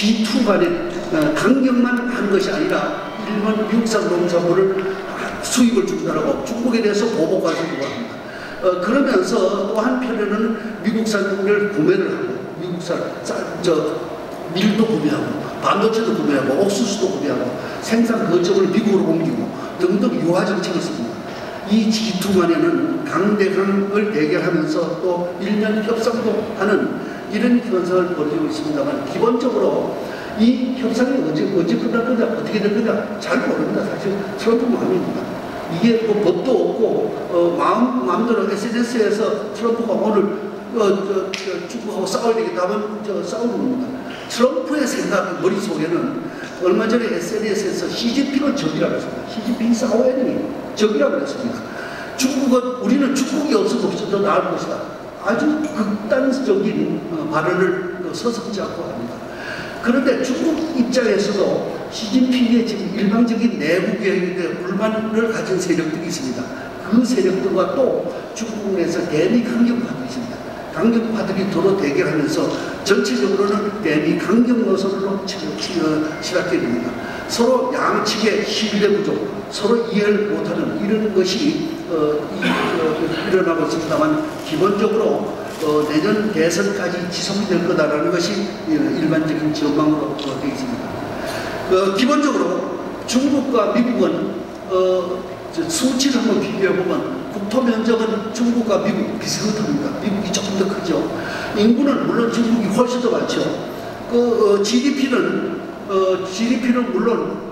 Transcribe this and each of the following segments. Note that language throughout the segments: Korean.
G2 간의 강경만 한 것이 아니라 일본 미국산 농산물을 수입을 준다라고 중국에 대해서 보복까지 요구합니다. 그러면서 또 한편에는 미국산을 구매를 하고 미국산 밀도 구매하고 반도체도 구매하고 옥수수도 구매하고 생산 거점을 미국으로 옮기고 등등 유화 정책을 씁니다. 이 G2 간에는 강대강을 대결하면서 또 일면 협상도 하는 이런 현상을 벌이고 있습니다만 기본적으로 이 협상이 언제 끝날 거냐 어떻게 될 거냐 잘 모릅니다. 사실 트럼프 마음입니다. 이게 뭐 법도 없고 마음대로 SNS에서 트럼프가 오늘 중국하고 싸워야 되겠다 하면 싸우는 겁니다. 트럼프의 생각 머릿속에는 얼마 전에 SNS에서 시진핑을 적이라고 했습니다. 시진핑 싸워야 되니 적이라고 했습니다. 우리는 중국이 없어도 더 나을 것이다. 아주 극단적인 발언을 서슴지 않고 합니다. 그런데 중국 입장에서도 시진핑의 지금 일방적인 내부 개혁에 불만을 가진 세력들이 있습니다. 그 세력들과 또 중국 내에서 대미 강경파들이 있습니다. 강경파들이 도로 대결하면서 전체적으로는 대미 강경 노선으로 치닫게 됩니다. 서로 양측의 신뢰 부족, 서로 이해를 못하는 이런 것이 일어나고 있습니다만 기본적으로 내년 대선까지 지속이 될 거다라는 것이 일반적인 전망으로 되어 있습니다. 기본적으로 중국과 미국은 수치를 한번 비교해보면 국토 면적은 중국과 미국 비슷합니다. 미국이 조금 더 크죠. 인구는 물론 중국이 훨씬 더 많죠. GDP는 물론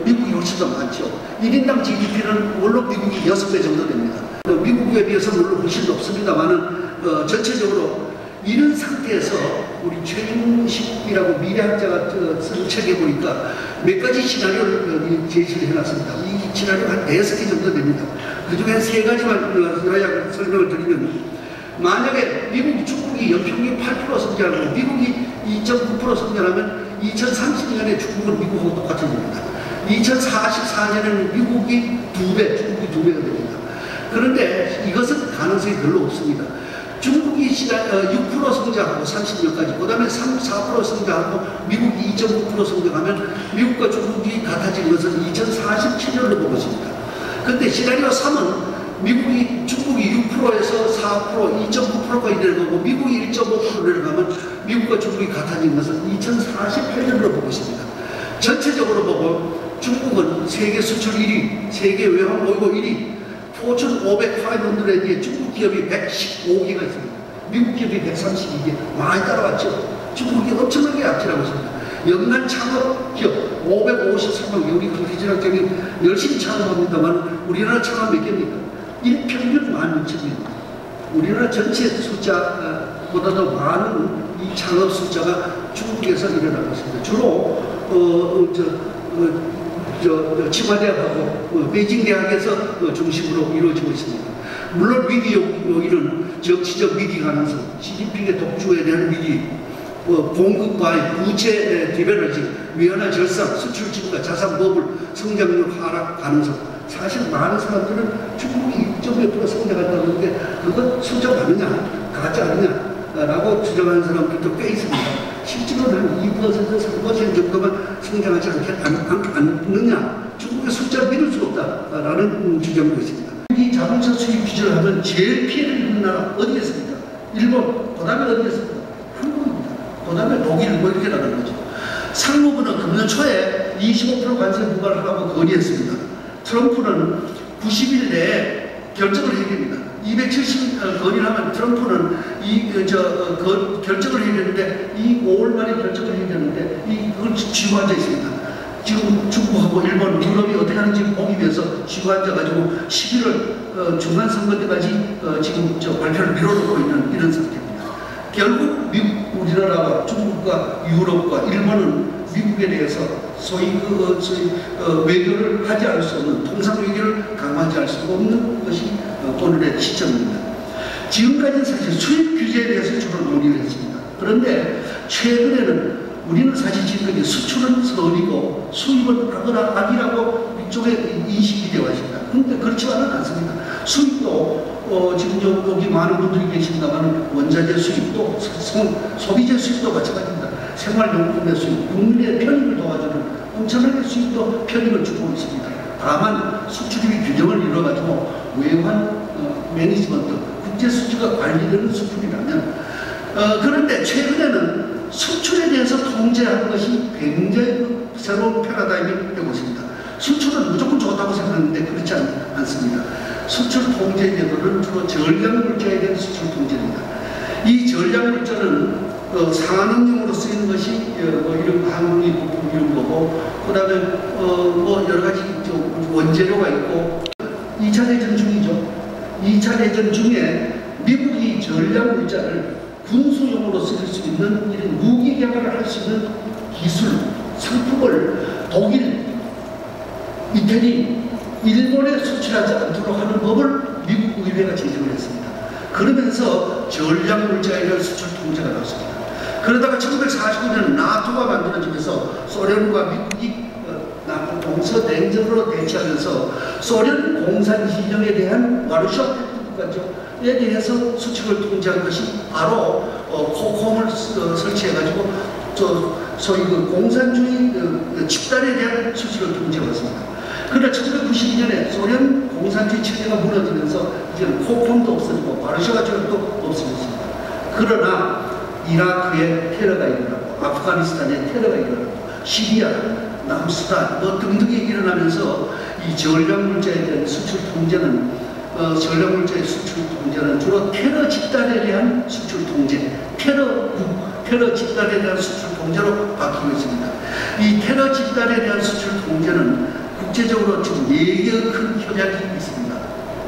미국이 훨씬 더 많죠. 1인당 GDP는 물론 미국이 6배 정도 됩니다. 미국에 비해서 물론 훨씬 높습니다만은 전체적으로 이런 상태에서 우리 최윤식이라고 미래학자가 쓴 책에 보니까 몇 가지 시나리오를 제시를 해놨습니다. 이 시나리오가 한 4개 정도 됩니다. 그 중에 한 3가지만 설명을 드리면 만약에 중국이 연평균 8% 성장하고 미국이 2.9% 성장하면 2030년에 중국은 미국하고 똑같아집니다. 2044년에는 미국이 2배, 중국이 2배가 됩니다. 그런데 이것은 가능성이 별로 없습니다. 중국이 6% 성장하고 30년까지, 그 다음에 4% 성장하고 미국이 2.9% 성장하면 미국과 중국이 같아진 것은 2047년으로 보고 있습니다. 그런데 시나리오 3은 중국이 6%에서 4%, 2.9%까지 내려가고 미국이 1.5% 내려가면 미국과 중국이 같아진 것은 2048년으로 보고 있습니다. 전체적으로 보고 중국은 세계 수출 1위, 세계 외환 보유고 1위, 포춘 500, 중국 기업이 115개가 있습니다. 미국 기업이 132개, 많이 따라왔죠. 중국이 엄청나게 앞지라고 있습니다. 연간 창업 기업 553만, 우리 경제지락장이 열심히 창업합니다만 우리나라 창업 몇 개입니까? 일평균 16,000개입니다. 우리나라 전체 숫자보다도 많은 이 창업 숫자가 중국에서 일어나고 있습니다. 주로清华대학하고 베이징 대학에서 중심으로 이루어지고 있습니다. 물론 위기 요인은 정치적 위기 가능성, 시진핑의 독주에 대한 위기, 공급과의 부채 디벨러지, 위헌화 절상, 수출 증가, 자산 버블, 성장률 하락 가능성. 사실 많은 사람들은 중국이 2.몇% 성장한다는데 그건 수정 아니냐, 가짜 아니냐라고 주장하는 사람들도 꽤 있습니다. 실제로는 2%, 3% 정도만 성장하지 않느냐, 중국의 숫자를 믿을 수 없다라는 주장도 있습니다. 이 자동차 수입 규제를 하면 제일 피해를 입는 나라 어디에 있습니까? 일본, 그 다음에 어디에 있습니까? 한국입니다. 그 다음에 독일, 뭐 이렇게 나가는 거죠. 상무부는 금년 초에 25% 관세 부과를 하라고 건의했습니다. 트럼프는 90일 내에 결정을 해야 됩니다. 270 건의를 하면 트럼프는 결정을 해야 되는데 5월 말에 결정을 해야 되는데 그걸 쥐고 앉아 있습니다. 지금 중국하고 일본, 유럽이 어떻게 하는지 보기 위해서 쥐고 앉아가지고 11월 중간 선거 때까지 지금 발표를 미뤄두고 있는 이런 상태입니다. 결국 우리나라와 중국과 유럽과 일본은 미국에 대해서 소위 외교를 하지 않을 수 없는, 통상 외교를 강화하지 않을 수 없는 것이 오늘의 시점입니다. 지금까지는 사실 수입 규제에 대해서 주로 논의를 했습니다. 그런데 최근에는 우리는 사실 지금까지 수출은 선이고 수입은 악이라고 이쪽에 인식이 되어 있습니다. 그런데 그렇지만은 않습니다. 수입도 지금 여기 많은 분들이 계십니다만 원자재 수입도 소비재 수입도 마찬가지입니다. 생활용품의 수입, 국민의 편익을 도와주는 엄청나게 수입도 편익을 주고 있습니다. 다만 수출입이 균형을 이루어가지고 외환 매니지먼트, 국제 수주가 관리되는 수출이라면 그런데 최근에는 수출에 대해서 통제하는 것이 굉장히 새로운 패러다임이 되고 있습니다. 수출은 무조건 좋다고 생각하는데 그렇지 않습니다. 수출 통제 제도는 주로 전략물자에 대한 수출 통제입니다. 이 전략물자는 상한응용으로 쓰이는 것이 이런 항공기 부품 이런 거고, 그 다음에 뭐 여러 가지 원재료가 있고, 2차 대전 중이죠. 2차 대전 중에 미국이 전략물자를 군수용으로 쓸 수 있는 이런 무기 개발을 할 수 있는 기술, 상품을 독일, 이태리, 일본에 수출하지 않도록 하는 법을 미국 의회가 제정을 했습니다. 그러면서 전략물자에 대한 수출 통제가 나왔습니다. 그러다가 1949년 나토가 만들어지면서 소련과 미국이 동서냉전으로 대치하면서 소련 공산진영에 대한 와르샤와 팩트에 대해서 수출을 통제한 것이 바로 코콤을 설치해가지고 소위 공산주의 집단에 대한 수출을 통제했습니다. 그러나 1992년에 소련 공산주의 체제가 무너지면서 이제는 코콤도 없어지고 와르샤와 조약도 없어졌습니다. 그러나 이라크에 테러가 일어나고 아프가니스탄에 테러가 일어나고 시리아, 남수단 등등이 일어나면서 이 전략물자에 대한 수출 통제는 전략물자의 수출 통제는 주로 테러 집단에 대한 수출 통제, 테러 집단에 대한 수출 통제로 바뀌고 있습니다. 이 테러 집단에 대한 수출 통제는 국제적으로 지금 4개의 큰 협약이 있습니다.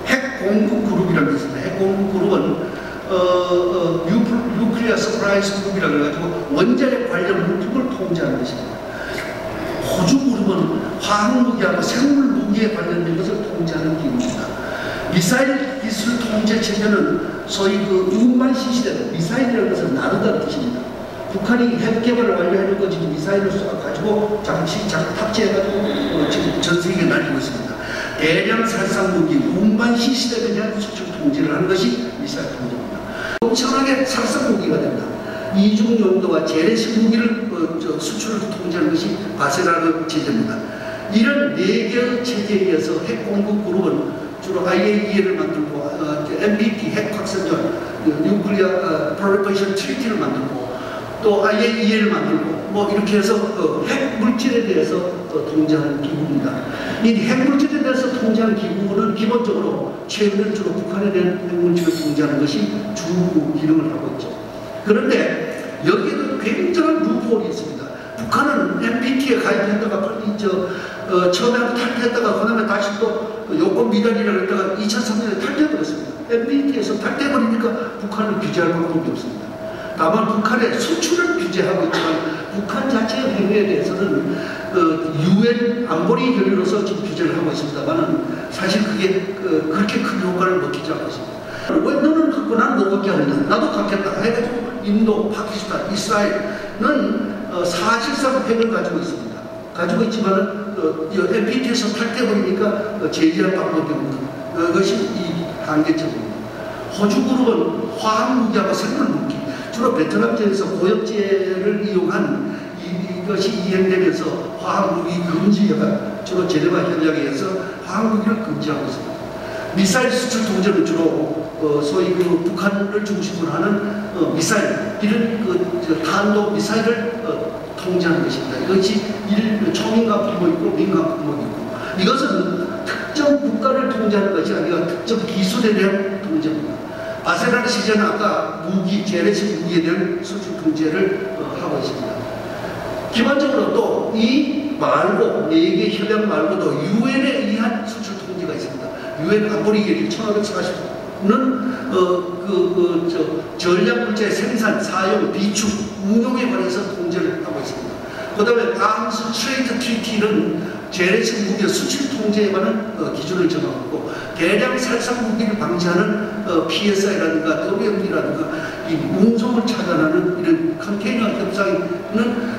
핵공급 그룹이라고 있습니다. 핵공급 그룹은 뉴클리어 서프라이즈 그룹이라고 해가지고 원자력 관련 물품을 통제하는 것입니다. 호주 그룹은 화학무기하고 생물무기에 관련된 것을 통제하는 기구입니다. 미사일 기술 통제 체계는 소위 운반 시스템, 미사일이라는 것은 나르다는 뜻입니다. 북한이 핵 개발을 완료하는 거 지금 미사일을 쏘아가지고 탑재해가지고 지금 전 세계에 날리고 있습니다. 대량 살상무기, 운반 시스템에 대한 수출 통제를 하는 것이 미사일 통제입니다. 엄청나게 살상무기가 됩니다. 이중 용도와 재래식 무기를 수출을 통제하는 것이 바세라는 체제입니다. 이런 4개의 체제에 의해서 핵공급 그룹은 주로 IAEA를 만들고 NPT 핵 확산전, 뉴클리어 프롤리퍼레이션 트리티를 만들고 또 IAEA를 만들고 뭐 이렇게 해서 핵 물질에 대해서 통제하는 기구입니다. 이 핵 물질에 대해서 통제하는 기구는 기본적으로 최근에 주로 북한에 대한 핵 물질을 통제하는 것이 주 기능을 하고 있죠. 그런데 여기에도 굉장한 루폴이 있습니다. 북한은 NPT에 가입했다가 처음에 탈퇴했다가 그다음에 다시 또 요건 미달이라고 했다가 2003년에 탈퇴해버렸습니다. NPT에서 탈퇴해버리니까 북한을 규제할 방법이 없습니다. 다만 북한의 수출을 규제하고 있지만 북한 자체의 행위에 대해서는 UN 안보리 결의로서 지금 규제를 하고 있습니다만 사실 그게 그렇게 큰 효과를 먹히지 않고 있습니다. 왜 너는 갖고 나는 못 갖게 하느냐, 나도 갖겠다 해가지고 인도, 파키스탄, 이스라엘은 사실상 핵을 가지고 있습니다. 가지고 있지만은 NPT에서 탈퇴해버리니까 제재할 방법이 없는 것이 이 한계점입니다. 호주 그룹은 화학무기하고 생물무기, 주로 베트남전에서 고엽제를 이용한 이것이 이행되면서 화학무기 금지가 주로 제네바 협약에 의해서 화학무기를 금지하고 있습니다. 미사일 수출 통제는 주로 소위 북한을 중심으로 하는 미사일, 이런 탄도 미사일을 통제하는 것입니다. 이것이 초민간 품목 있고 민간 품목이 있고, 이것은 특정 국가를 통제하는 것이 아니라 특정 기술에 대한 통제입니다. 바세라는 시제는 아까 무기, 재래식 무기에 대한 수출 통제를 하고 있습니다. 기본적으로 또 이 말고, 4개 협약 말고도 유엔에 의한 수출 통제가 있습니다. 유엔 안보리 결의 1540는 전략물자의 생산, 사용, 비축, 운용에 관해서 통제를 하고 있습니다. 그 다음에 아임스 트레이드 트리티는 재래식 무기의 수출 통제에 관한 기준을 정하고, 대량 살상 무기를 방지하는 PSI라든가 WMD라든가 이 운송을 차단하는 이런 컨테이너 협상은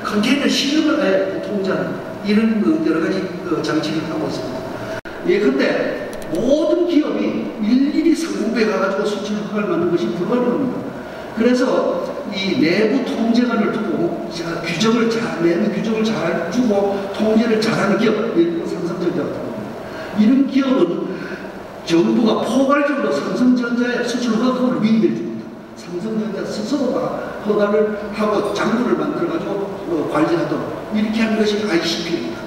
컨테이너 시름을 통제하는 이런 여러 가지 장치를 하고 있습니다. 예, 근데 모든 기업이 일일이 상공부에 가가지고 수출 허가를 만든 것이 불가능합니다. 그래서 이 내부 통제관을 두고 규정을 내부 규정을 잘 주고 통제를 잘하는 기업, 삼성전자가 이런 기업은 정부가 포괄적으로 삼성전자의 수출 허가를 위임해 줍니다. 삼성전자 스스로가 허가를 하고 장부를 만들어가지고 관리하도록 이렇게 하는 것이 ICP입니다.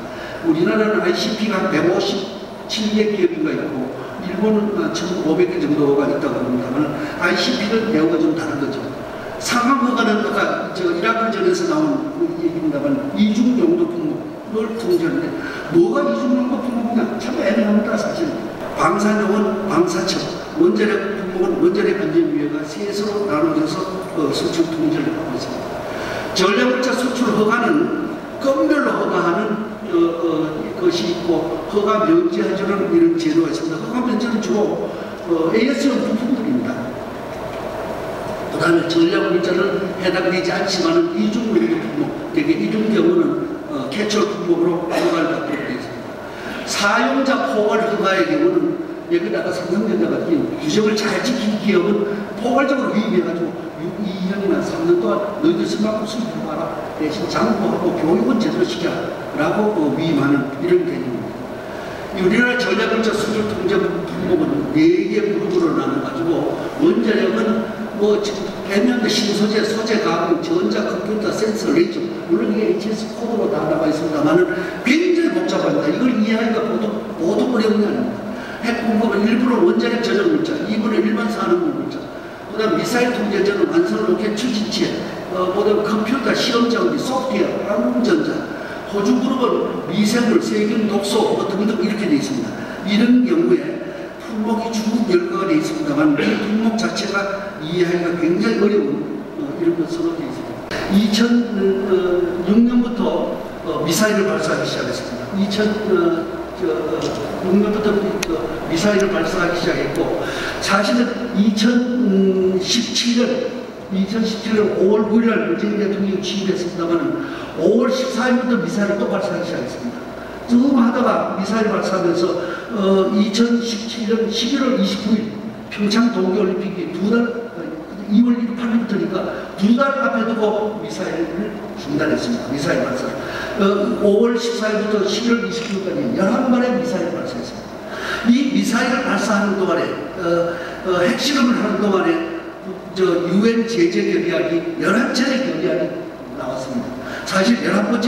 우리나라는 ICP가 한 157개 기업인가 있고 일본은 1,500개 정도가 있다고 합니다만 ICP는 내용가 좀 다른 거죠. 상황허가는 아까 이라크전에서 나온 얘기입니다만 이중용도 품목을 통제하는데 뭐가 이중용도 품목이냐 참 애매합니다. 사실 방사용은 방사청, 원자력 품목은 원자력 안전위원회가 셋으로 나눠져서 수출 통제를 하고 있습니다. 전략물자 수출 허가는 건별로 허가하는 것이 있고 허가 면제해주는 이런 제도가 있습니다. 허가 면제는 주로 AS용 부품들입니다. 그 다음에 전략물자는 해당되지 않지만 이중용도 품목, 대개 이런 경우는 개철 품목으로 허가를 받도록 되어 있습니다. 사용자 포괄 허가의 경우는 여기다가 삼성전자가 규정을 잘 지킨 기업은 포괄적으로 위임해가지고 2년이나 3년 동안 너희들 쓸만큼 수입해봐라. 대신 장부하고 교육은 제대로 시켜라고 위임하는 이런 개념입니다. 우리나라 전략물자 수출 통제 품목은 4개 그룹으로 나눠가지고 원자력은 개념의 신소재, 소재 가공, 전자, 컴퓨터, 센서, 레이저 물론 이게 HS 코드로 다 나와 있습니다만은 굉장히 복잡합니다. 이걸 이해하기가 보통 어려운 게 아닙니다. 핵공급은 1분은 원자력 저장 물자, 2분은 일반 산업물 물자, 그 다음 미사일 통제제는 완성 로켓 추진체, 그다음 컴퓨터 시험 장비, 소프트웨어, 항공전자, 호주그룹은 미생물, 세균, 독소 등등 이렇게 되어 있습니다. 이런 경우에 품목이 쭉 열거가 되어 있습니다만 이 품목 자체가 이해하기가 굉장히 어려운 이런 것으로 되어 있습니다. 2006년부터 미사일을 발사하기 시작했습니다. 2006년부터 미사일을 발사하기 시작했고 사실은 2017년 5월 9일 날 문재인 대통령이 취임했습니다만 5월 14일부터 미사일을 또 발사하기 시작했습니다. 좀 하다가 미사일 발사하면서 2017년 11월 29일 평창 동계올림픽이 2월 8일부터니까 2달 앞에 두고 미사일을 중단했습니다. 미사일 발사. 5월 14일부터 11월 29일까지 11발의 미사일 발사했습니다. 이 미사일을 발사하는 동안에 핵실험을 하는 동안에 UN 제재 결의안이 11차례 결의안이 나왔습니다. 사실 11번째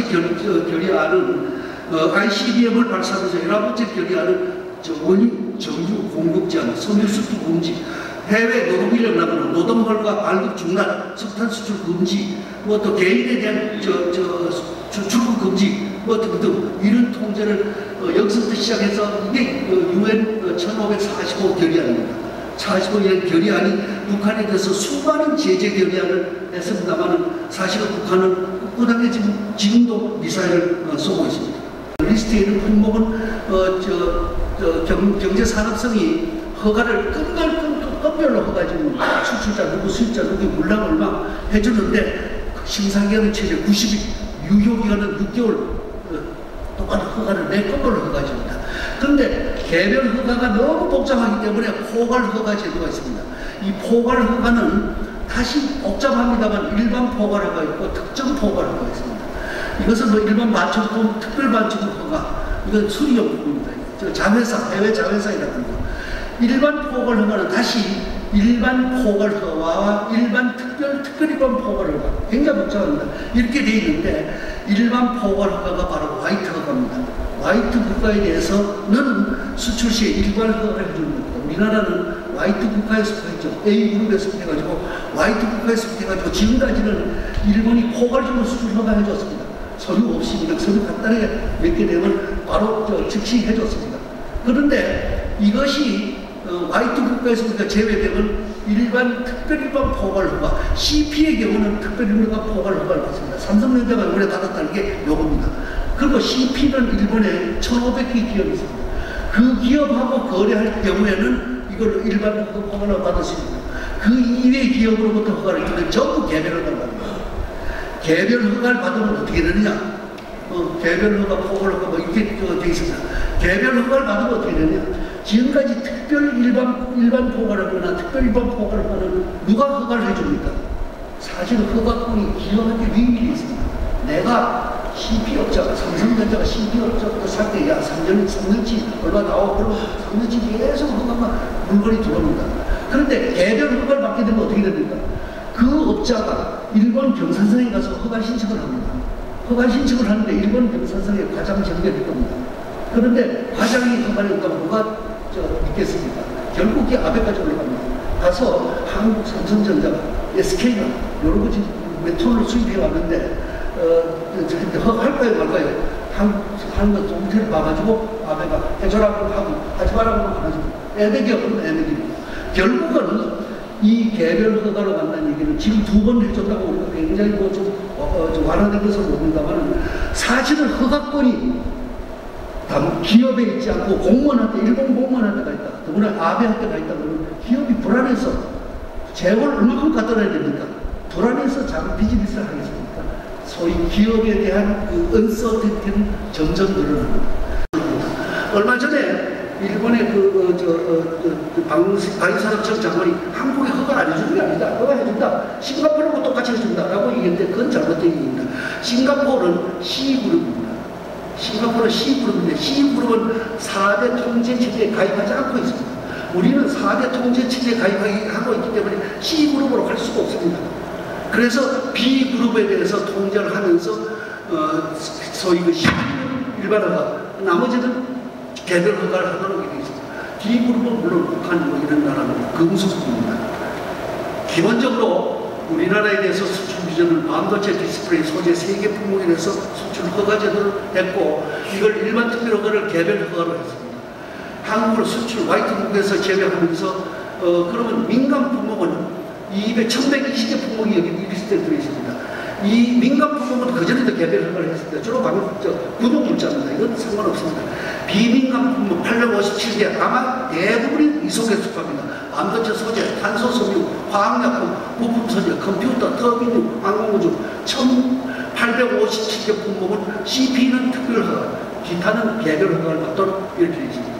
결의안은 ICBM을 발사하면서 11번째 결의안은 원유, 정유 공급 제한, 섬유 수출 금지, 해외 노동인력 납부는 노동벌과 발급 중단, 석탄 수출 금지, 또 개인에 대한 출국 금지, 등등 이런 통제를 여기서부터 시작해서 이게 UN 1545 결의안입니다. 45년 결의안이 북한에 대해서 수많은 제재 결의안을 했습니다만 사실은 북한은 꿋꿋하게 지금도 미사일을 쏘고 있습니다. 리스트에 있는 품목은 경제산업성이 허가를 건별로 허가지고 수출자 누구 수입자 누구 물량 얼마 해주는데 심사기간은 최대 90일, 유효기간은 6개월 똑같은 허가를 건별로 허가집니다. 그런데 개별 허가가 너무 복잡하기 때문에 포괄 허가 제도가 있습니다. 이 포괄 허가는 다시 복잡합니다만 일반 포괄 허가 있고 특정 포괄 허가 있습니다. 이것은 일반 반첨품, 특별 반첨품 허가, 이건 수리용품입니다. 자회사, 해외 자회사이라고 합니다. 일반 포괄 허가는 다시 일반 포괄 허가와 일반 특별일반 포괄 허가 굉장히 복잡합니다. 이렇게 되어 있는데 일반 포괄 허가가 바로 화이트 허가입니다. 화이트 국가에 대해서는 수출 시에 일괄 허가를 해주는 겁니다. 우리나라는 화이트 국가에 속해있죠. A그룹에 속해가지고 화이트 국가에 속해가지고 지금까지는 일본이 포괄적으로 수출 허가해줬습니다. 서류 없이 그냥 서류 간단하게 몇 개 되면 바로 즉시 해줬습니다. 그런데 이것이 화이트 국가에서 제외되면 일반 특별일반 포괄 허가, CP의 경우는 특별일반 포괄 허가를 받습니다. 삼성전자가 이번에 받았다는 게 요겁니다. 그리고 CP는 일본에 1,500개 기업이 있습니다. 그 기업하고 거래할 경우에는 이걸 일반 허가를 받을 수 있습니다. 그 이외의 기업으로부터 허가를 주면 전부 개별 허가를 받습니다. 개별 허가를 받으면 어떻게 되느냐? 개별 허가, 포괄 허가 이렇게 되어 있습니다. 개별 허가를 받으면 어떻게 되느냐? 지금까지 특별 일반 포괄을 하거나 특별 일반 포괄을 하는 누가 허가를 해줍니까? 사실 허가권이 기업한테 위임이 있습니다. 내가 CP업자가, 삼성전자가 CP업자부터 살 때, 야, 3년치 얼마 나오고, 그러면 3년치 계속 허가가 물건이 들어옵니다. 그런데 개별 허가를 받게 되면 어떻게 됩니까? 그 업자가 일본 경산성에 가서 허가 신청을 합니다. 허가 신청을 하는데 일본 경산성에 과장 정렬일 겁니다. 그런데 과장이 허가를 없다면 누가 믿겠습니까? 결국 이 아베까지 올라갑니다. 가서 한국 삼성전자가 SK가 여러 가지 메탈을 수입해 왔는데 허가할까요 말까요? 한국 정체를 봐가지고 아베가 해줘라고 하고 하지 말라고 하고 애매기 없는 애매기입니다. 결국은 이 개별 허가로 간다는 얘기는 지금 2번 해줬다고 우리가 굉장히 좀 완화된 것을 모릅니다만 사실은 허가권이 기업에 있지 않고 공무원한테, 일본 공무원한테가 있다. 더구나 아베한테가 있다 그러면 기업이 불안해서 재원을 얼마큼 갖다 놔야 됩니까? 불안해서 자꾸 비즈니스를 하겠습니까? 소위 기업에 대한 그 언서티티는 점점 늘어납니다. 얼마 전에 일본의 방위산업청 장관이 한국에 허가 안 해주는 게 아니다. 허가 해준다. 싱가포르하고 똑같이 해준다라고 얘기했는데 그건 잘못된 얘기입니다. 싱가포르는 C그룹입니다. 싱가포르는 C그룹인데 C그룹은 4대 통제체제에 가입하지 않고 있습니다. 우리는 4대 통제체제에 가입하고 있기 때문에 C그룹으로 할 수가 없습니다. 그래서 B그룹에 대해서 통제를 하면서 소위 그 C그룹 일반 허가, 나머지는 개별 허가를 하도록 되어 있습니다. D그룹은 물론 북한 뭐 이런 나라는 금수급입니다. 기본적으로 우리나라에 대해서 수출 규제는 반도체 디스플레이 소재 3개 품목에 대해서 수출 허가 제도를 했고 이걸 일반 특별 허가를 개별 허가로 했습니다. 한국을 수출 화이트북에서 제외하면서 그러면 민간 품목은 1120개 품목이 여기 리스트에 들어있습니다. 이 민간 품목은 그전에도 개별 허가를 했습니다. 주로 군용물자입니다. 이건 상관없습니다. 비민간 품목 857개 아마 대부분이 이 속에 속합니다. 반도체 소재, 탄소 섬유, 화학약품, 부품 소재, 컴퓨터, 터빈유, 항공우주 1857개 품목은 CP는 특별허가, 기타는 개별 허가를 받도록 이렇게 되어 있습니다.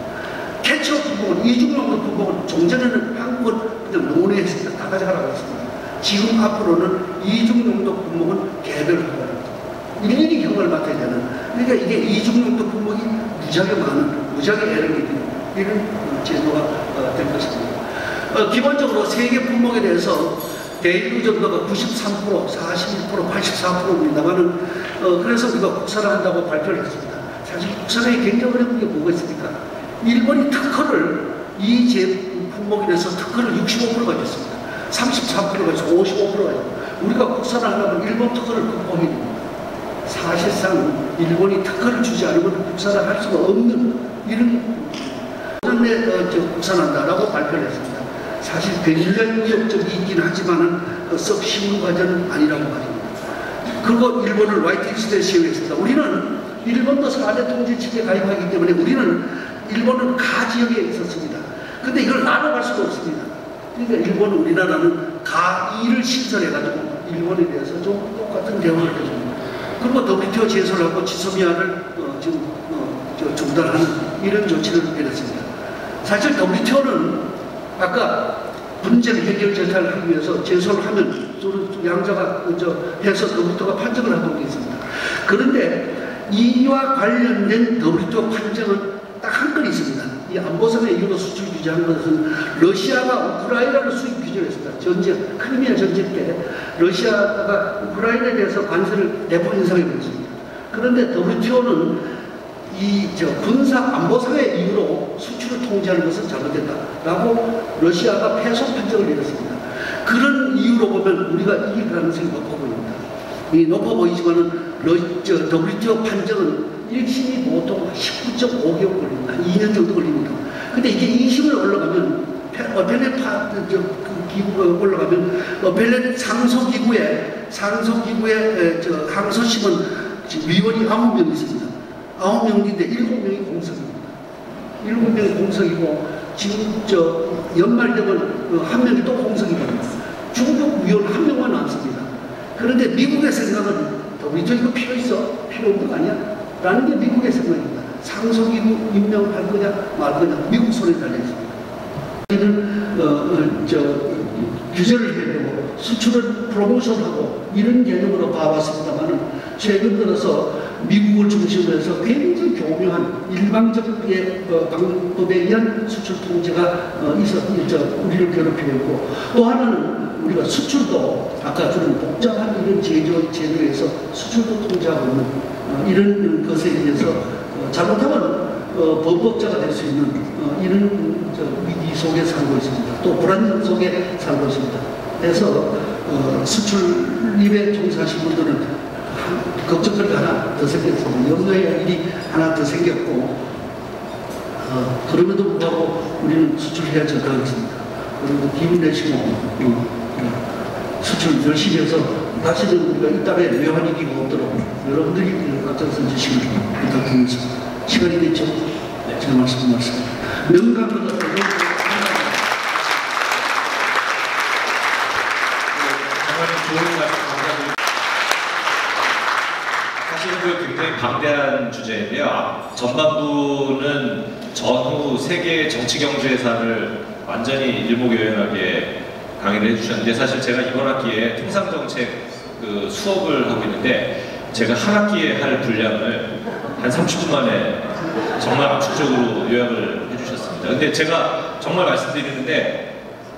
캐치어 품목은 이중용도 품목은 종전에는 한국은 그냥 논의했습니다. 다 가져가라고 했습니다. 지금 앞으로는 이중용도 품목은 개별 허가입니다. 일일이 경험을 맡아야 되는. 그러니까 이게 이중용도 품목이 무지하게 많은, 무지하게 애를 끼는 이런 제도가 될 것입니다. 기본적으로 세계 품목에 대해서 대일 의존도가 93%, 41%, 84%입니다만은 그래서 우리가 국산화 한다고 발표를 했습니다. 사실 국산화에 굉장히 어려운 게 뭐가 있습니까? 일본이 특허를 이 품목에 대해서 특허를 65%가 줬습니다. 33%가 있어 55%가 있고 우리가 국산화 하려면 일본 특허를 극복해야 됩니다. 사실상 일본이 특허를 주지 않으면 국산화 할 수가 없는 이런 국산한다라고 발표를 했습니다. 사실 굉장히 위협적이 있긴 하지만은 썩 쉬운 과정은 아니라고 말입니다. 그리고 일본을 화이트리스트에 시행했습니다. 우리는 일본도 4대 통제체제에 가입하기 때문에 우리는 일본은 가 지역에 있었습니다. 근데 이걸 나눠갈 수도 없습니다. 그러니까 일본은 우리나라는 가2를 신설해가지고 일본에 대해서 좀 똑같은 대우를 해줍니다. 그리고 WTO 제소를 하고 지소미아를 지금 중단하는 이런 조치를 내렸습니다. 사실 WTO는 아까 분쟁 해결 절차를 하기 위해서 제소를 하면 양자가 해서 WTO가 판정을 하도록 되어 있습니다. 그런데 이와 관련된 WTO 판정은 딱 한 건 있습니다. 이 안보상의 이유로 수출 규제한 것은 러시아가 우크라이나를 수입 규제를 했습니다. 전쟁, 크리미아 전쟁 때 러시아가 우크라이나에 대해서 관세를 대폭 인상해 버렸습니다. 그런데 WTO는 이 군사 안보상의 이유로 수출을 통제하는 것은 잘못됐다라고 러시아가 패소 판정을 내렸습니다. 그런 이유로 보면 우리가 이길 가능성이 높아 보입니다. 이 높아 보이지만은 WTO 판정은 1심이 보통 19.5개월 걸립니다. 2년 정도 걸립니다. 근데 이게 2심을 올라가면 어펠렛 기구가 올라가면 어펠렛 상소기구에 항소심은 위원이 9명 있습니다. 9명인데 7명이 공석입니다. 7명이 공석이고 지금 연말 되면 한 명이 또 공석이 됩니다. 중국 위원 한 명만 남습니다. 그런데 미국의 생각은 WTO 이거 필요 있어? 필요 없는 거 아니야? 라는 게 미국의 생각입니다. 상소기구 임명할 거냐 말 거냐 미국 손에 달려있습니다. 규제를 해야 되고 수출을 프로모션하고 이런 개념으로 봐왔습니다만 최근 들어서 미국을 중심으로 해서 굉장히 교묘한 일방적의 방법에 의한 수출 통제가 우리를 괴롭히고 있고, 또 하나는 우리가 수출도 아까 그런 복잡한 이런 제도에서 수출도 통제하고 있는 이런 것에 의해서 잘못하면 범법자가 될 수 있는 이런 위기 속에 살고 있습니다. 또 불안정 속에 살고 있습니다. 그래서 수출입에 종사하신 분들은 걱정거리가 하나 더 생겼습니다. 염려해야 일이 하나 더 생겼고, 그럼에도 불구하고 우리는 수출해야 전가하겠습니다. 그리고 기분 내시고 수출 열심히 해서 다시는 우리가 이 땅에 묘한 일이 없도록 여러분들이 앞장서 주시길 부탁드리면서 시간이 됐죠? 네, 제가 말씀드렸습니다. 명강보다 사실은 굉장히 방대한 주제인데요. 전반부는 전후 세계 정치 경제 사를 완전히 일목요연하게 강의를 해주셨는데, 사실 제가 이번 학기에 통상정책 수업을 하고 있는데 제가 한 학기에 할 분량을 한 30분 만에 정말 압축적으로 요약을 해주셨습니다. 근데 제가 정말 말씀드리는데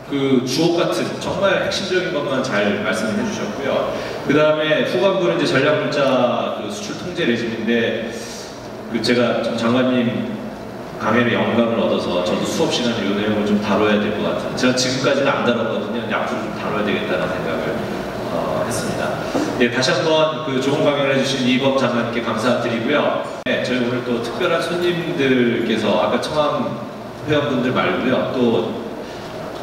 그 주옥 같은 정말 핵심적인 것만 잘 말씀을 해주셨고요. 그 다음에 후반부는 이제 전략물자 수출 통제 레짐인데, 제가 장관님 강의를 영감을 얻어서 저도 수업 시간에 이 내용을 좀 다뤄야 될 것 같아요. 제가 지금까지는 안 다뤘거든요. 앞으로 좀 다뤄야 되겠다는 생각을 했습니다. 네, 다시 한번 좋은 강연을 해주신 이범 장관님께 감사드리고요. 네, 저희 오늘 또 특별한 손님들께서 아까 청암 회원분들 말고요, 또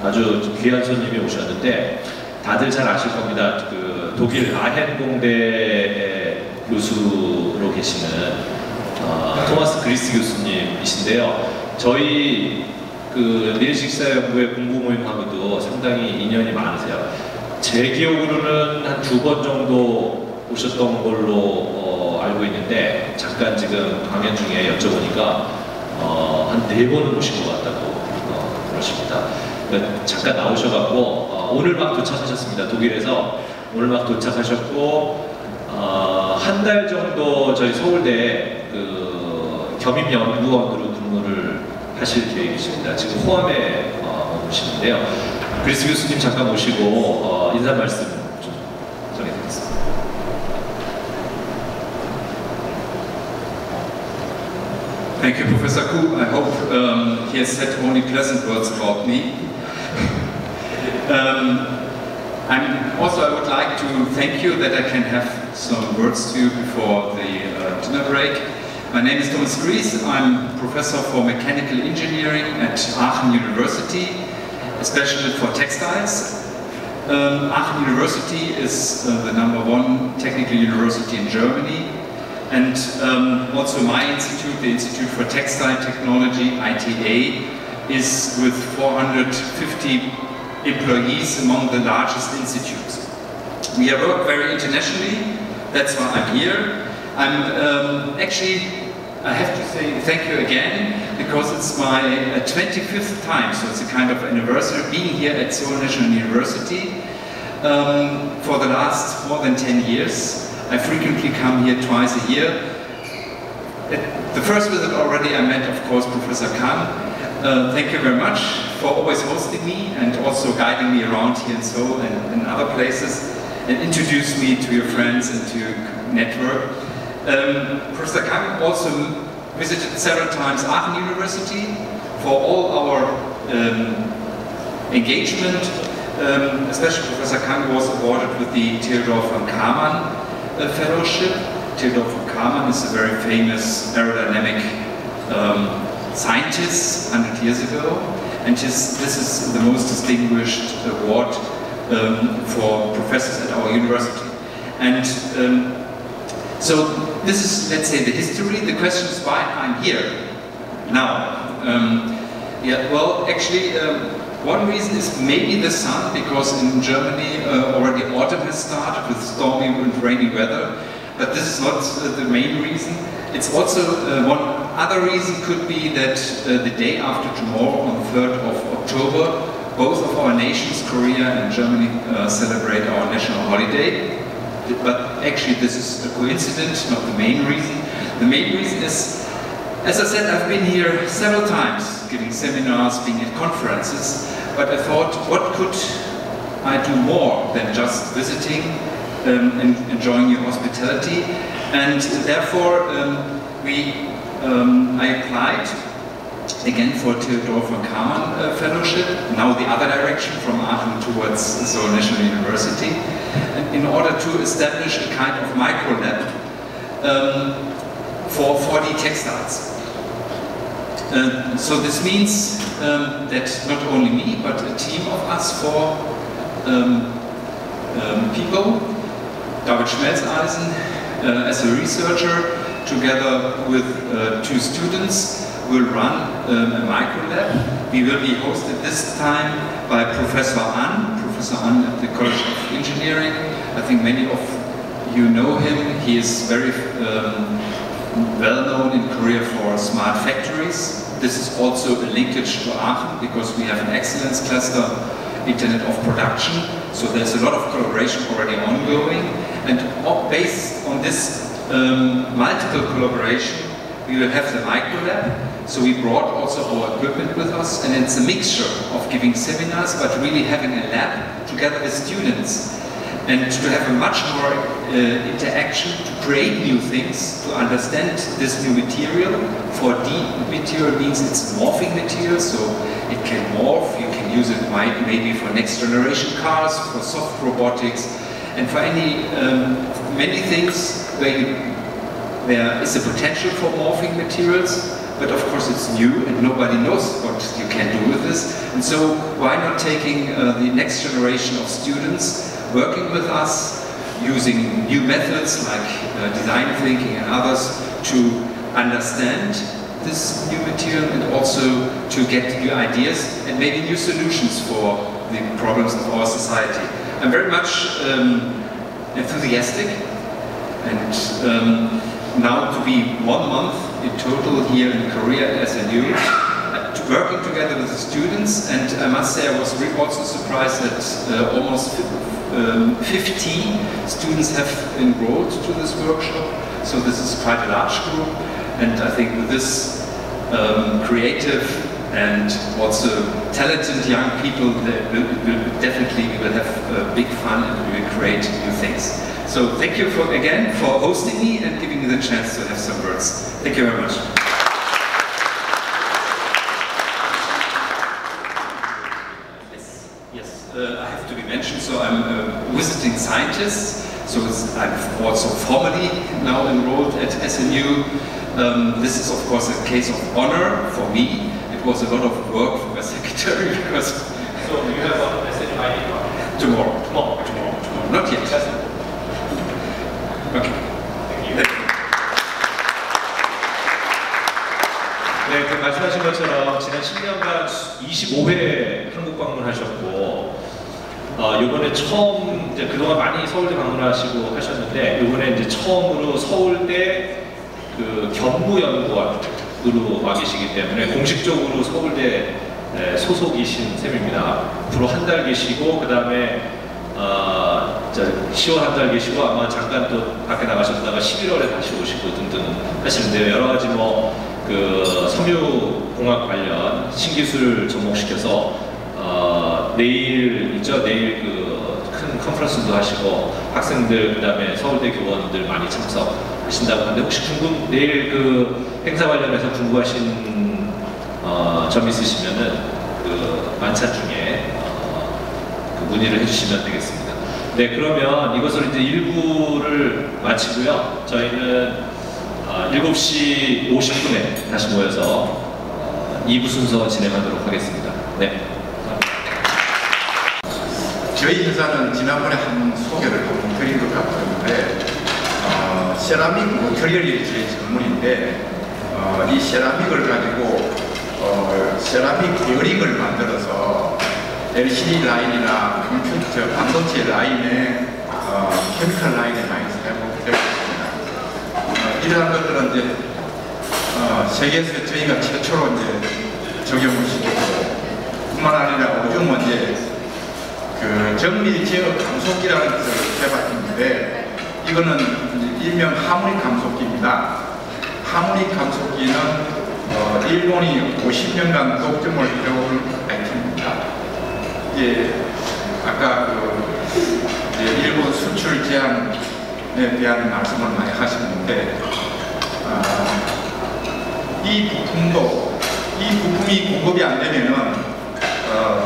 아주 귀한 손님이 오셨는데 다들 잘 아실 겁니다. 독일 아헨 공대의 교수로 계시는 토마스 그리스 교수님이신데요. 저희 미래식사연구의 공부 모임하고도 상당히 인연이 많으세요. 제 기억으로는 한 2번 정도 오셨던 걸로 알고 있는데, 잠깐 지금 강연 중에 여쭤보니까 한 4번은 오신 것 같다고 그러십니다. 잠깐 나오셔갖고 오늘 막 도착하셨습니다. 독일에서 오늘 막 도착하셨고 한 달 정도 저희 서울대 겸임연구원으로 근무를 하실 계획이십니다. 지금 호암에 오시는데요. 그리스 교수님 잠깐 모시고 인사 말씀 좀 전해드리겠습니다. Thank you, Professor Kuh. I hope he has said only pleasant words about me. I would like to thank you that I can have some words to you before the dinner break. My name is Thomas Gries. I'm professor for mechanical engineering at Aachen University, especially for textiles. Aachen University is the #1 technical university in Germany, and also my institute, the Institute for Textile Technology, ITA, is with 450 employees among the largest institutes. We work very internationally, that's why I'm here. I have to say thank you again, because it's my 25th time, so it's a kind of anniversary being here at Seoul National University. For the last more than 10 years, I frequently come here twice a year. At the first visit already I met, of course, Professor Khan. Thank you very much for always hosting me and also guiding me around here in Seoul and in other places, and introduce me to your friends and to your network. Professor Kang also visited several times Aachen University for all our engagement. Especially Professor Kang was awarded with the Theodor von Karman Fellowship. Theodor von Karman is a very famous aerodynamic scientist 100 years ago, and this is the most distinguished award for professors at our university. And so this is, let's say, the history. The question is why I'm here now. One reason is maybe the sun, because in Germany already autumn has started with stormy and rainy weather. But this is not the main reason. It's also one other reason could be that the day after tomorrow, on 3rd of October, both of our nations, Korea and Germany, celebrate our national holiday. But actually this is a coincidence, not the main reason. The main reason is, as I said, I've been here several times, giving seminars, being at conferences, but I thought, what could I do more than just visiting and enjoying your hospitality? And therefore, I applied again for Theodor von Karman Fellowship, now the other direction from Aachen towards Seoul National University, and in order to establish a kind of micro lab for 4D textiles. So this means that not only me, but a team of us, 4 people, David Schmelzeisen as a researcher, together with 2 students, will run a microlab. We will be hosted this time by Professor An at the College of Engineering. I think many of you know him. He is very well known in Korea for smart factories. This is also a linkage to Aachen because we have an excellence cluster, Internet of Production. So there's a lot of collaboration already ongoing. And based on this multiple collaboration, we will have the microlab. So we brought also our equipment with us, and it's a mixture of giving seminars, but really having a lab together with students. And to have a much more interaction, to create new things, to understand this new material. 4D material means it's morphing material, so it can morph. You can use it maybe for next generation cars, for soft robotics, and for many things where there is a potential for morphing materials. But of course it's new and nobody knows what you can do with this. And so why not taking the next generation of students working with us, using new methods like design thinking and others to understand this new material and also to get new ideas and maybe new solutions for the problems of our society. I'm very much enthusiastic, and now to be 1 month in total here in Korea as a new, working together with the students, and I must say I was also surprised that almost 50 students have enrolled to this workshop, so this is quite a large group, and I think with this creative and also talented young people, definitely we will have big fun and we will create new things. So thank you again for hosting me and giving me the chance to have some words. Thank you very much. Yes, I have to be mentioned, so I'm a visiting scientist, so I'm also formally now enrolled at SNU. This is of course a case of honor for me. It was a lot of work for my secretary because... So you have an SNU ID card? Tomorrow. Not yet. Okay. 네, 그 말씀하신 것처럼 지난 10년간 25회 한국 방문하셨고, 이번에 처음 이제 그동안 많이 서울대 방문하시고 하셨는데, 이번에 이제 처음으로 서울대 그 견무연구원으로 와 계시기 때문에 공식적으로 서울대 소속이신 셈입니다. 앞으로 한 달 계시고, 그 다음에 10월 한 달 계시고, 아마 잠깐 또 밖에 나가셨다가 11월에 다시 오시고 등등 하시는데요. 여러 가지 그 섬유공학 관련 신기술을 접목시켜서 내일 있죠. 내일 그 큰 컨퍼런스도 하시고 학생들 그다음에 서울대 교원들 많이 참석하신다고 하는데, 혹시 내일 그 행사 관련해서 궁금하신 점 있으시면은 그 만찬 중에 그 문의를 해주시면 되겠습니다. 네, 그러면 이것으로 이제 1부를 마치고요. 저희는 7시 50분에 다시 모여서 2부 순서 진행하도록 하겠습니다. 네. 저희 회사는 지난번에 한 소개를 한번 드린 것 같은데, 세라믹 모터리얼이 저희 전문인데, 이 세라믹을 가지고 세라믹 베어링을 만들어서 LCD 라인이나 컴퓨터 반도체 라인에 케미컬 라인에 많이 사용되고 있습니다. 이러한 것들은 이제 세계에서 저희가 최초로 이제 적용을 시켰고, 뿐만 아니라 요즘은 이제 그 정밀 제어 감속기라는 것을 개발했는데 이거는 이제 일명 하모닉 감속기입니다. 하모닉 감속기는 일본이 50년간 독점을 해온 아이템입니다. 이게 아까 이제 일본 수출 제한에 대한 말씀을 많이 하셨는데 이 부품이 공급이 안 되면은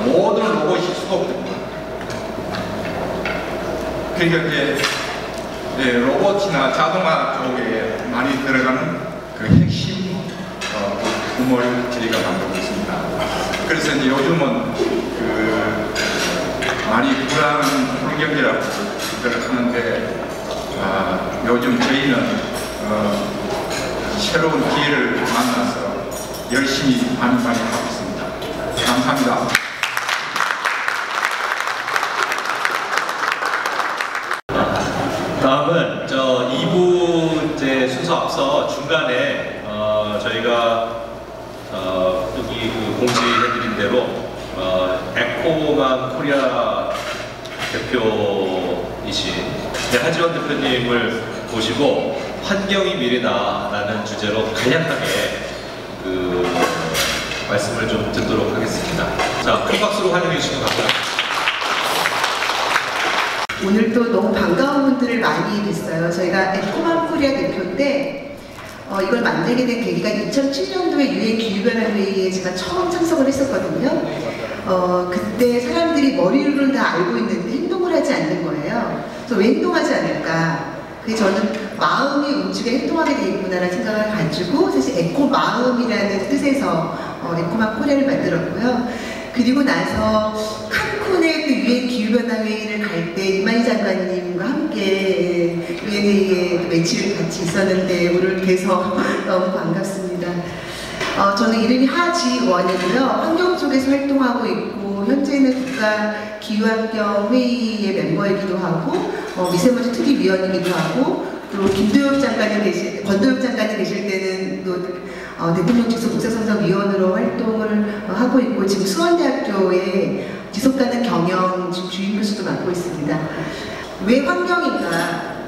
모든 로봇이 수급됩니다. 그러니까 이제 로봇이나 자동화 쪽에 많이 들어가는 그 핵심 부품을 저희가 만들고 있습니다. 그래서 이제 요즘은 많이 불안한 환경이라고 하는데 요즘 저희는 새로운 기회를 만나서 열심히 많이 하고 있습니다. 감사합니다. 다음은 2부 이제 순서 앞서 중간에 저희가 여기 공지해드린 대로 에코맘 코리아 대표이신 하지원 대표님을 모시고 환경이 미래다라는 주제로 간략하게 말씀을 좀 듣도록 하겠습니다. 자, 큰 박수로 환영해 주시면 감사합니다. 오늘도 너무 반가운 분들을 많이 뵀어요. 저희가 에코맘 코리아 대표인데 이걸 만들게 된 계기가 2007년도에 유엔 기후변화회의에 제가 처음 참석을 했었거든요. 그때 사람들이 머리로는 다 알고 있는데 행동을 하지 않는 거예요. 그래서 왜 행동하지 않을까? 그게 저는 마음이 움직여 행동하게 돼 있구나라는 생각을 가지고 사실 에코 마음이라는 뜻에서 에코맘 코리아를 만들었고요. 그리고 나서 칸쿤의 그 유엔 기후변화회의를 갈 때 이만희 장관님과 함께 유엔 회의에 며칠 같이 있었는데 오늘 뵈서 너무 반갑습니다. 저는 이름이 하지원이고요. 환경 쪽에서 활동하고 있고 현재는 국가 기후환경회의의 멤버이기도 하고 미세먼지 특위위원이기도 하고 또 권도엽 장관이 계실 때는 또 대통령 직속 국세선정위원으로 활동을 하고 있고 지금 수원대학교에 지속가능 경영 주임 교수도 맡고 있습니다. 왜 환경인가?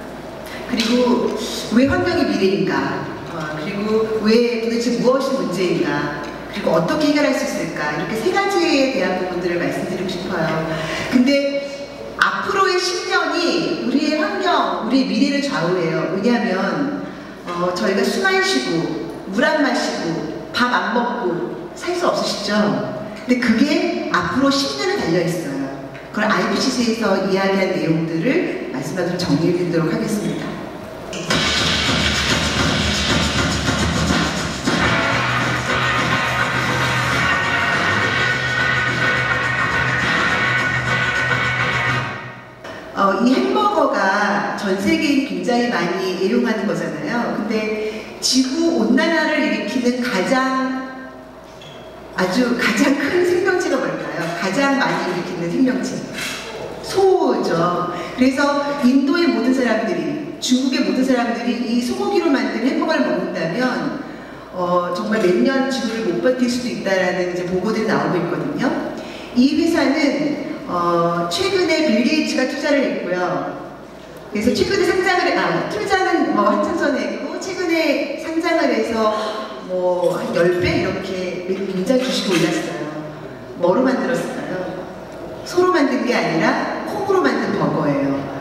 그리고 왜 환경이 미래인가? 그리고 왜 도대체 무엇이 문제인가? 그리고 어떻게 해결할 수 있을까? 이렇게 세 가지에 대한 부분들을 말씀드리고 싶어요. 근데 앞으로의 10년이 우리의 환경, 우리의 미래를 좌우해요. 왜냐하면 저희가 숨 안 쉬고 물 안 마시고 밥 안 먹고 살 수 없으시죠? 근데 그게 앞으로 10년을 달려있어요. 그걸 IPCC에서 이야기한 내용들을 말씀하도록 정리해드리도록 하겠습니다. 이 햄버거가 전 세계인이 굉장히 많이 애용하는 거잖아요. 근데 지구 온난화를 일으키는 가장 큰 생명체가 뭘까요? 가장 많이 일으키는 생명체. 소죠. 그래서 인도의 모든 사람들이, 중국의 모든 사람들이 이 소고기로 만든 햄버거를 먹는다면 정말 몇 년 지구를 못 버틸 수도 있다라는 이제 보고들이 나오고 있거든요. 이 회사는 최근에 빌 게이츠가 투자를 했고요. 그래서 최근에 투자는 한참 전에 했고, 최근에 상장을 해서 한 10배 이렇게 굉장히 주식이 올랐어요. 뭐로 만들었을까요? 소로 만든 게 아니라 콩으로 만든 버거예요.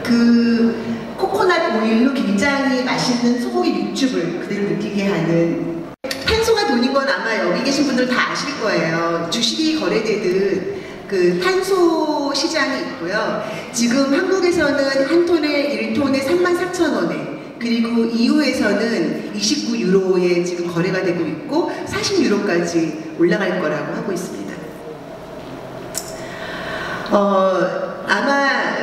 그 코코넛 오일로 굉장히 맛있는 소고기 육즙을 그대로 느끼게 하는, 탄소가 돈인 건 아마 여기 계신 분들 다 아실 거예요. 주식이 거래되듯 그 탄소 시장이 있고요. 지금 한국에서는 한 톤에 1톤에 34,000원에, 그리고 EU에서는 29유로에 지금 거래가 되고 있고 40유로까지 올라갈 거라고 하고 있습니다. 아마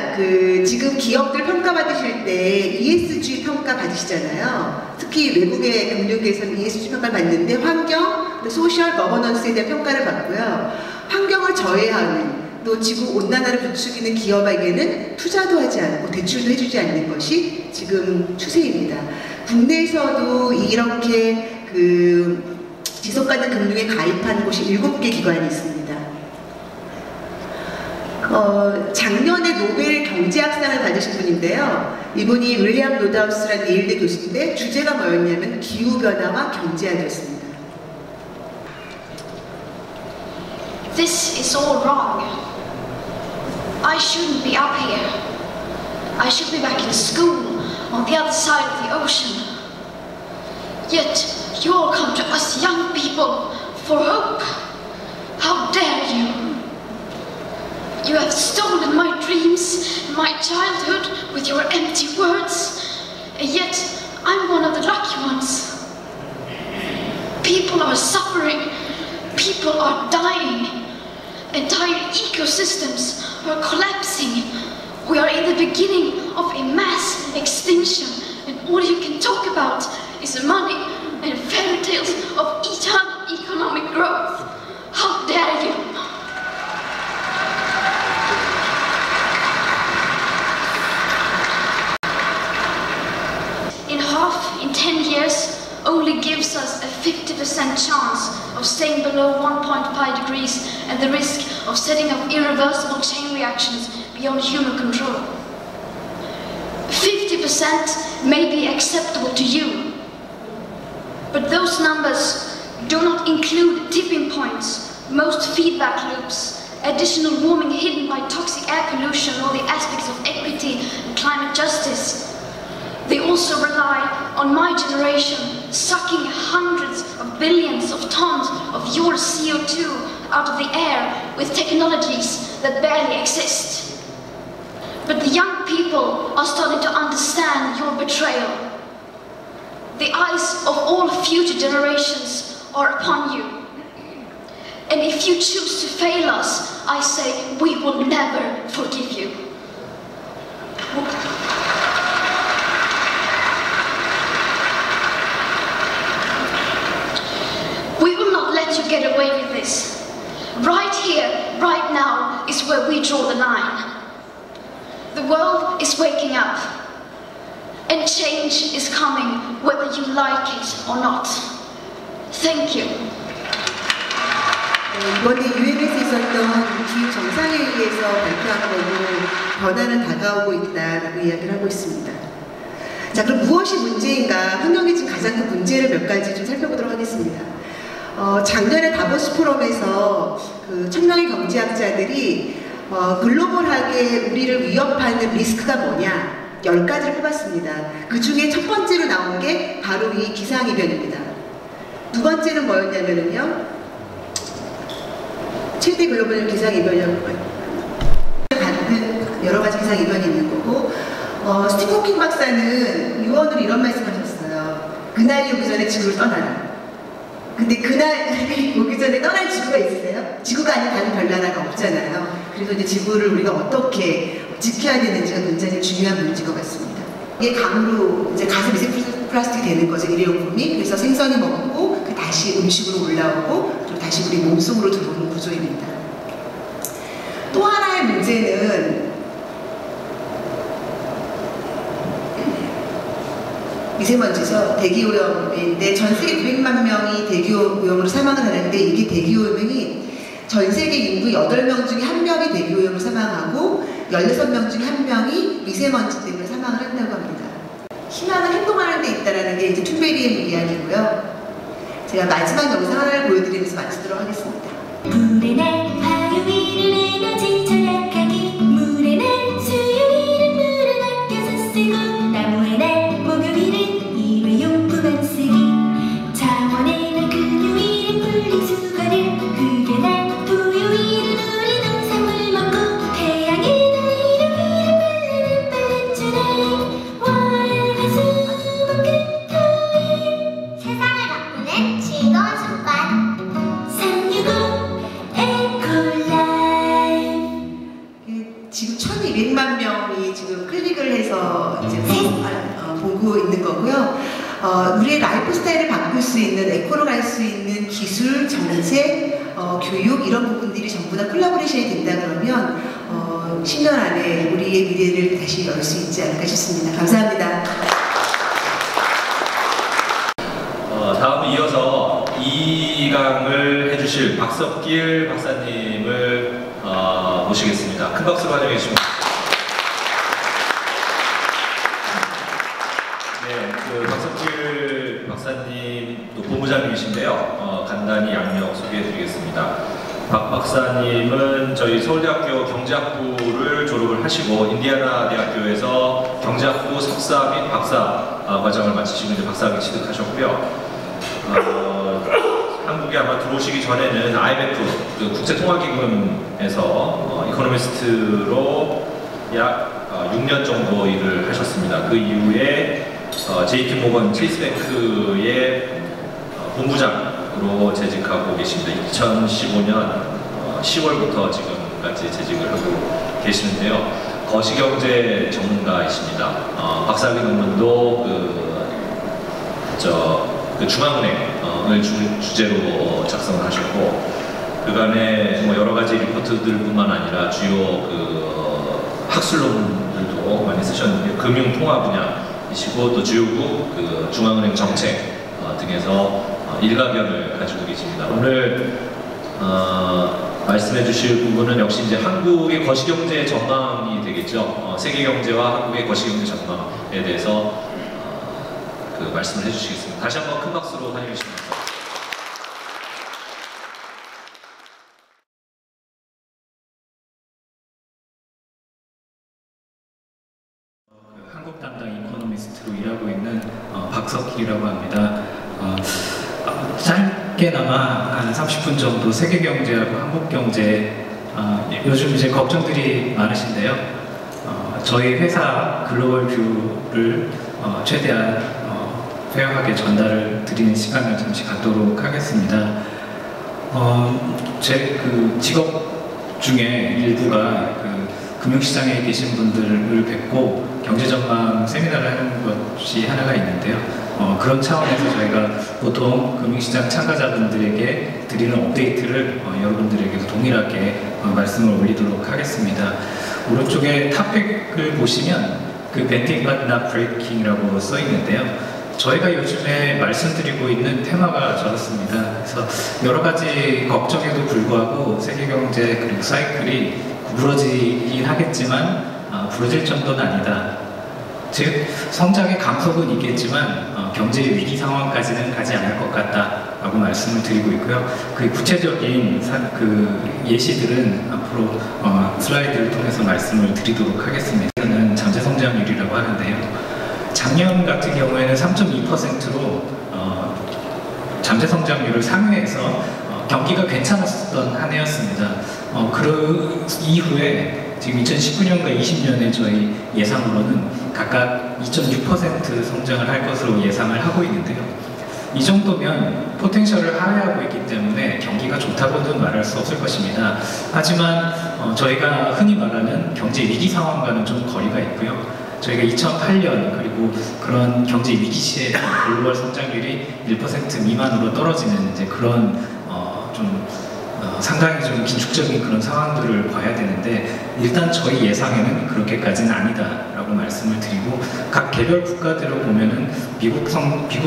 지금 기업들 평가받으실 때 ESG 평가 받으시잖아요. 특히 외국의 금융계에서는 ESG 평가를 받는데 환경, 소셜 거버넌스에 대한 평가를 받고요. 환경을 저해하는, 또 지구 온난화를 부추기는 기업에게는 투자도 하지 않고 대출도 해주지 않는 것이 지금 추세입니다. 국내에서도 이렇게 지속가능 금융에 가입한 곳이 7개 기관이 있습니다. 작년에 노벨 경제학상을 받으신 분인데요. 이분이 윌리엄 로드하우스라는 예일대 교수인데 주제가 뭐였냐면 기후변화와 경제학이었습니다. This is all wrong. I shouldn't be up here. I should be back in school on the other side of the ocean. Yet you all come to us young people for hope. How dare you? You have stolen my dreams and my childhood with your empty words. And yet I'm one of the lucky ones. People are suffering. People are dying. Entire ecosystems are collapsing. We are in the beginning of a mass extinction, and all you can talk about is money and fairy tales of eternal economic growth. How dare you? In 10 years, only gives us a 50% chance of staying below 1.5 degrees and the risk of setting up irreversible chain reactions beyond human control. 50% may be acceptable to you, but those numbers do not include tipping points, most feedback loops, additional warming hidden by toxic air pollution, or the aspects of equity and climate justice. They also rely on my generation sucking hundreds of billions of tons of your CO2 out of the air with technologies that barely exist. But the young people are starting to understand your betrayal. The eyes of all future generations are upon you. And if you choose to fail us, I say we will never forgive you. We will not let you get away with this. Right here, right now, is where we draw the line. The world is waking up, and change is coming, whether you like it or not. Thank you. 이번에 유엔에서 있었던 기후 정상회의에서 발표한 거로 변화는 다가오고 있다라고 이야기를 하고 있습니다. 자, 그럼 무엇이 문제인가? 환경에 지금 가장 큰 문제를 몇 가지 좀 살펴보도록 하겠습니다. 작년에 다보스 포럼에서 그 1000명의 경제학자들이 글로벌하게 우리를 위협하는 리스크가 뭐냐 10가지를 뽑았습니다. 그 중에 첫 번째로 나온 게 바로 이 기상이변입니다. 두 번째는 뭐였냐면요, 최대 글로벌 기상이변이었고요. 받는 여러 가지 기상이변이 있는 거고, 스티븐 호킹 박사는 유언으로 이런 말씀하셨어요. 그날이 오기 전에 지구를 떠나라. 근데 그날 오기 전에 떠날 지구가 있으세요? 지구가 아닌 다른 별나라가 없잖아요. 그래서 이제 지구를 우리가 어떻게 지켜야 되는지가 굉장히 중요한 문제인 것 같습니다. 이게 강으로 이제 가스 미세 플라스틱이 되는 거죠, 일회용품이. 그래서 생선이 먹고 그 다시 음식으로 올라오고 또 다시 우리 몸속으로 들어오는 구조입니다. 또 하나의 문제는 미세먼지죠. 대기오염인데 전 세계 900만 명이 대기오염으로 사망을 하는데, 이게 대기오염이 전 세계 인구 8명 중에 1명이 대기오염으로 사망하고 16명 중에 1명이 미세먼지 때문에 사망을 한다고 합니다. 희망은 행동하는 데 있다는 게 이제 툰베리의 이야기고요. 제가 마지막 영상 하나를 보여드리면서 마치도록 하겠습니다. 불의 날 화요일은 에너지 절약하기, 물의 날 수요일은 물을 아껴서 쓰고, 나무의 날 목요일은 일회용품 안 쓰기, 자원의 날 금요일은 분리수거를, 그게 날 토요일은 우리 농산물 먹고, 태양의 날 일요일은 빨래는 주네, 월화수목금토일 세상을 바꾸는 즐거운 습관 365 에코라이프. 지금 1200만 명이 지금 클릭을 해서 이제 보고 있는 거고요. 우리의 라이프 스타일을 바꿀 수 있는, 에코로 갈 수 있는 기술, 정책, 교육 이런 부분들이 전부 다 콜라보레이션이 된다 그러면 10년 안에 우리의 미래를 다시 열 수 있지 않을까 싶습니다. 감사합니다. 다음은 이어서 2강을 해주실 박석길 박사님을 모시겠습니다. 큰 박수로 환영해 주시면. 네, 그 박석길 박사님 또 본부장님이신데요. 간단히 양력 소개해드리겠습니다. 박 박사님은 저희 서울대학교 경제학부를 졸업을 하시고 인디애나 대학교에서 경제학부 석사 및 박사 과정을 마치시고 이제 박사학위 취득하셨고요. 한국에 아마 들어오시기 전에는 IMF 그 국제통화기금에서 이코노미스트로 약 6년 정도 일을 하셨습니다. 그 이후에 JP모건 체이스뱅크의 본부장으로 재직하고 계십니다. 2015년 10월부터 지금까지 재직을 하고 계시는데요. 거시경제 전문가이십니다. 박사학위 논문도 그 중앙은행을 주제로 작성을 하셨고, 그간에 뭐 여러 가지 리포트들뿐만 아니라 주요 그 학술 논문들도 많이 쓰셨는데, 금융통화 분야이시고 또 주요국 그 중앙은행 정책 등에서 일가견을 가지고 계십니다. 오늘 말씀해 주실 부분은 역시 이제 한국의 거시경제 전망이 되겠죠. 세계 경제와 한국의 거시경제 전망에 대해서 그 말씀을 해주시겠습니다. 다시 한번 큰 박수로 환영해 주십니다. 한국 담당 이코노미스트로 일하고 있는 박석길이라고 합니다. 짧게나마 한 30분 정도 세계 경제하고 한국 경제, 요즘 이제 걱정들이 많으신데요. 저희 회사 글로벌 뷰를 최대한 페어하게 전달을 드리는 시간을 잠시 갖도록 하겠습니다. 제 그 직업 중에 일부가 그 금융시장에 계신 분들을 뵙고 경제전망 세미나를 하는 것이 하나가 있는데요. 그런 차원에서 저희가 보통 금융시장 참가자분들에게 드리는 업데이트를 여러분들에게도 동일하게 말씀을 올리도록 하겠습니다. 오른쪽에 탑픽을 보시면 그 Bending but not breaking이라고 써 있는데요. 저희가 요즘에 말씀드리고 있는 테마가 저렇습니다. 그래서 여러 가지 걱정에도 불구하고 세계 경제 그리고 사이클이 구부러지긴 하겠지만 부러질 정도는 아니다. 즉 성장의 감속은 있겠지만 경제 위기 상황까지는 가지 않을 것 같다라고 말씀을 드리고 있고요. 그 구체적인 그 예시들은 앞으로 슬라이드를 통해서 말씀을 드리도록 하겠습니다. 이는 잠재 성장률이라고 하는데요. 작년 같은 경우에는 3.2%로 잠재 성장률을 상회해서 경기가 괜찮았던 한 해였습니다. 그 이후에 지금 2019년과 20년에 저희 예상으로는 각각 2.6% 성장을 할 것으로 예상을 하고 있는데요. 이 정도면 포텐셜을 하회하고 있기 때문에 경기가 좋다고는 말할 수 없을 것입니다. 하지만 저희가 흔히 말하는 경제 위기 상황과는 좀 거리가 있고요. 저희가 2008년 그리고 그런 경제 위기 시에 글로벌 성장률이 1% 미만으로 떨어지는 이제 그런 상당히 좀 긴축적인 그런 상황들을 봐야 되는데, 일단 저희 예상에는 그렇게까지는 아니다라고 말씀을 드리고, 각 개별 국가대로 보면은 미국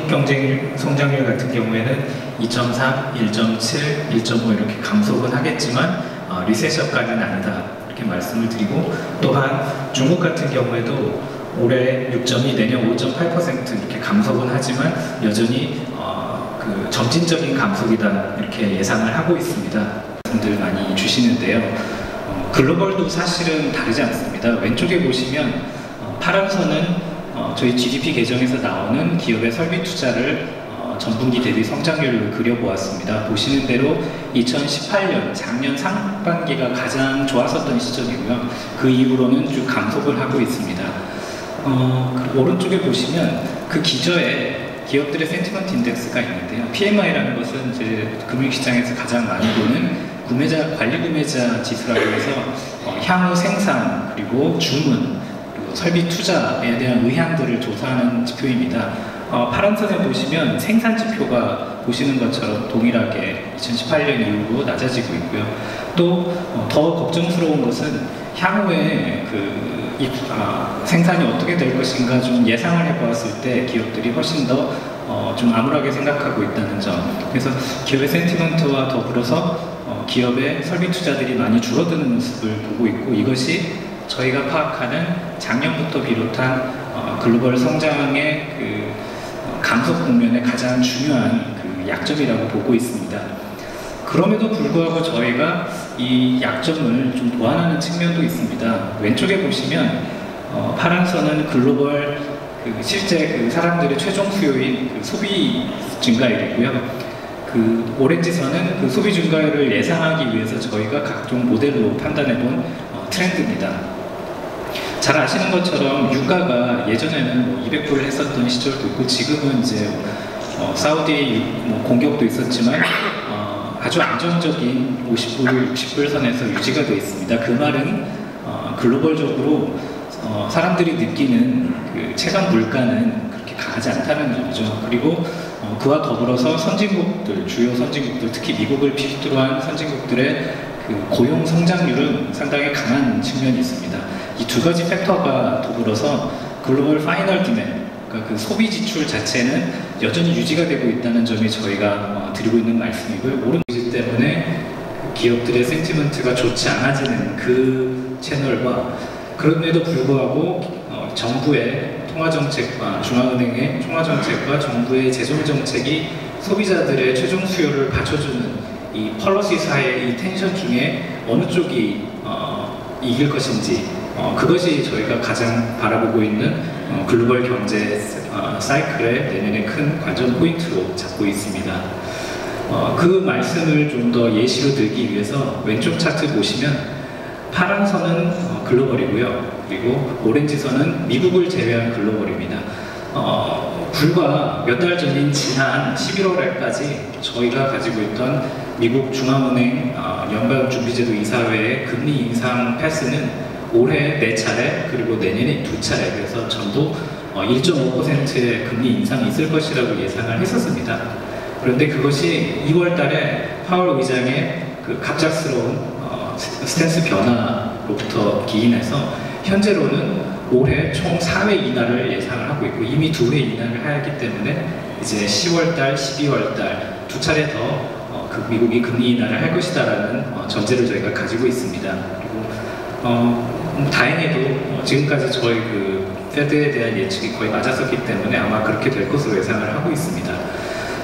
경제 성장률 같은 경우에는 2.3, 1.7, 1.5 이렇게 감속은 하겠지만 리세션까지는 아니다 이렇게 말씀을 드리고, 또한 중국 같은 경우에도 올해 6.2, 내년 5.8% 이렇게 감속은 하지만 여전히 그 점진적인 감속이다 이렇게 예상을 하고 있습니다. 분들 많이 주시는데요. 글로벌도 사실은 다르지 않습니다. 왼쪽에 보시면 파란 선은 저희 GDP 계정에서 나오는 기업의 설비 투자를 전분기 대비 성장률을 그려보았습니다. 보시는 대로 2018년 작년 상반기가 가장 좋았었던 시점이고요. 그 이후로는 쭉 감속을 하고 있습니다. 그 오른쪽에 보시면 그 기저에 기업들의 센티먼트 인덱스가 있는데요. PMI라는 것은 이제 금융시장에서 가장 많이 보는 관리 구매자 지수라고 해서 향후 생산 그리고 주문 그리고 설비 투자에 대한 의향들을 조사하는 지표입니다. 파란 선에 보시면 생산 지표가 보시는 것처럼 동일하게 2018년 이후로 낮아지고 있고요. 또 더 걱정스러운 것은 향후에 생산이 어떻게 될 것인가 좀 예상을 해보았을 때 기업들이 훨씬 더 좀 암울하게 생각하고 있다는 점. 그래서 기업의 센티먼트와 더불어서 기업의 설비 투자들이 많이 줄어드는 모습을 보고 있고, 이것이 저희가 파악하는 작년부터 비롯한 글로벌 성장의 그 감속 국면의 가장 중요한 그 약점이라고 보고 있습니다. 그럼에도 불구하고 저희가 이 약점을 좀 보완하는 측면도 있습니다. 왼쪽에 보시면 파란 선은 글로벌 실제 그 사람들의 최종 수요인 그 소비 증가율이고요. 그 오렌지 선은 그 소비 증가율을 예상하기 위해서 저희가 각종 모델로 판단해본 트렌드입니다. 잘 아시는 것처럼 유가가 예전에는 200불 했었던 시절도 있고, 지금은 이제 사우디 공격도 있었지만 아주 안정적인 50불, 60불 선에서 유지가 되어 있습니다. 그 말은 글로벌적으로 사람들이 느끼는 그 체감 물가는 그렇게 강하지 않다는 점이죠. 그리고 그와 더불어서 선진국들, 주요 선진국들, 특히 미국을 필두로 한 선진국들의 그 고용 성장률은 상당히 강한 측면이 있습니다. 이 두 가지 팩터가 더불어서 글로벌 파이널 디맨드, 그러니까 그 소비 지출 자체는 여전히 유지가 되고 있다는 점이 저희가 드리고 있는 말씀이고요. 오른 유지 때문에 기업들의 센티먼트가 좋지 않아지는 그 채널과, 그럼에도 불구하고 정부의 통화정책과 중앙은행의 통화정책과 정부의 재정정책이 소비자들의 최종 수요를 받쳐주는 이 펄러시 사이의 이 텐션 중에 어느 쪽이 이길 것인지, 그것이 저희가 가장 바라보고 있는 글로벌 경제 사이클의 내년의 큰 관전 포인트로 잡고 있습니다. 그 말씀을 좀 더 예시로 들기 위해서 왼쪽 차트 보시면 파란 선은 글로벌이고요. 그리고 오렌지 선은 미국을 제외한 글로벌입니다. 불과 몇 달 전인 지난 11월에까지 저희가 가지고 있던 미국 중앙은행 연방준비제도 이사회의 금리 인상 패스는 올해 4차례, 그리고 내년에 2차례, 그래서 전부 1.5%의 금리 인상이 있을 것이라고 예상을 했었습니다. 그런데 그것이 2월 달에 파월 의장의 그 갑작스러운 스탠스 변화로부터 기인해서 현재로는 올해 총 4회 인하를 예상을 하고 있고, 이미 2회 인하를 하였기 때문에 이제 10월달, 12월달 2차례 더 미국이 금리 인하를 할 것이다라는 전제를 저희가 가지고 있습니다. 그리고 다행히도 지금까지 저희 그 페드에 대한 예측이 거의 맞았었기 때문에 아마 그렇게 될 것으로 예상을 하고 있습니다.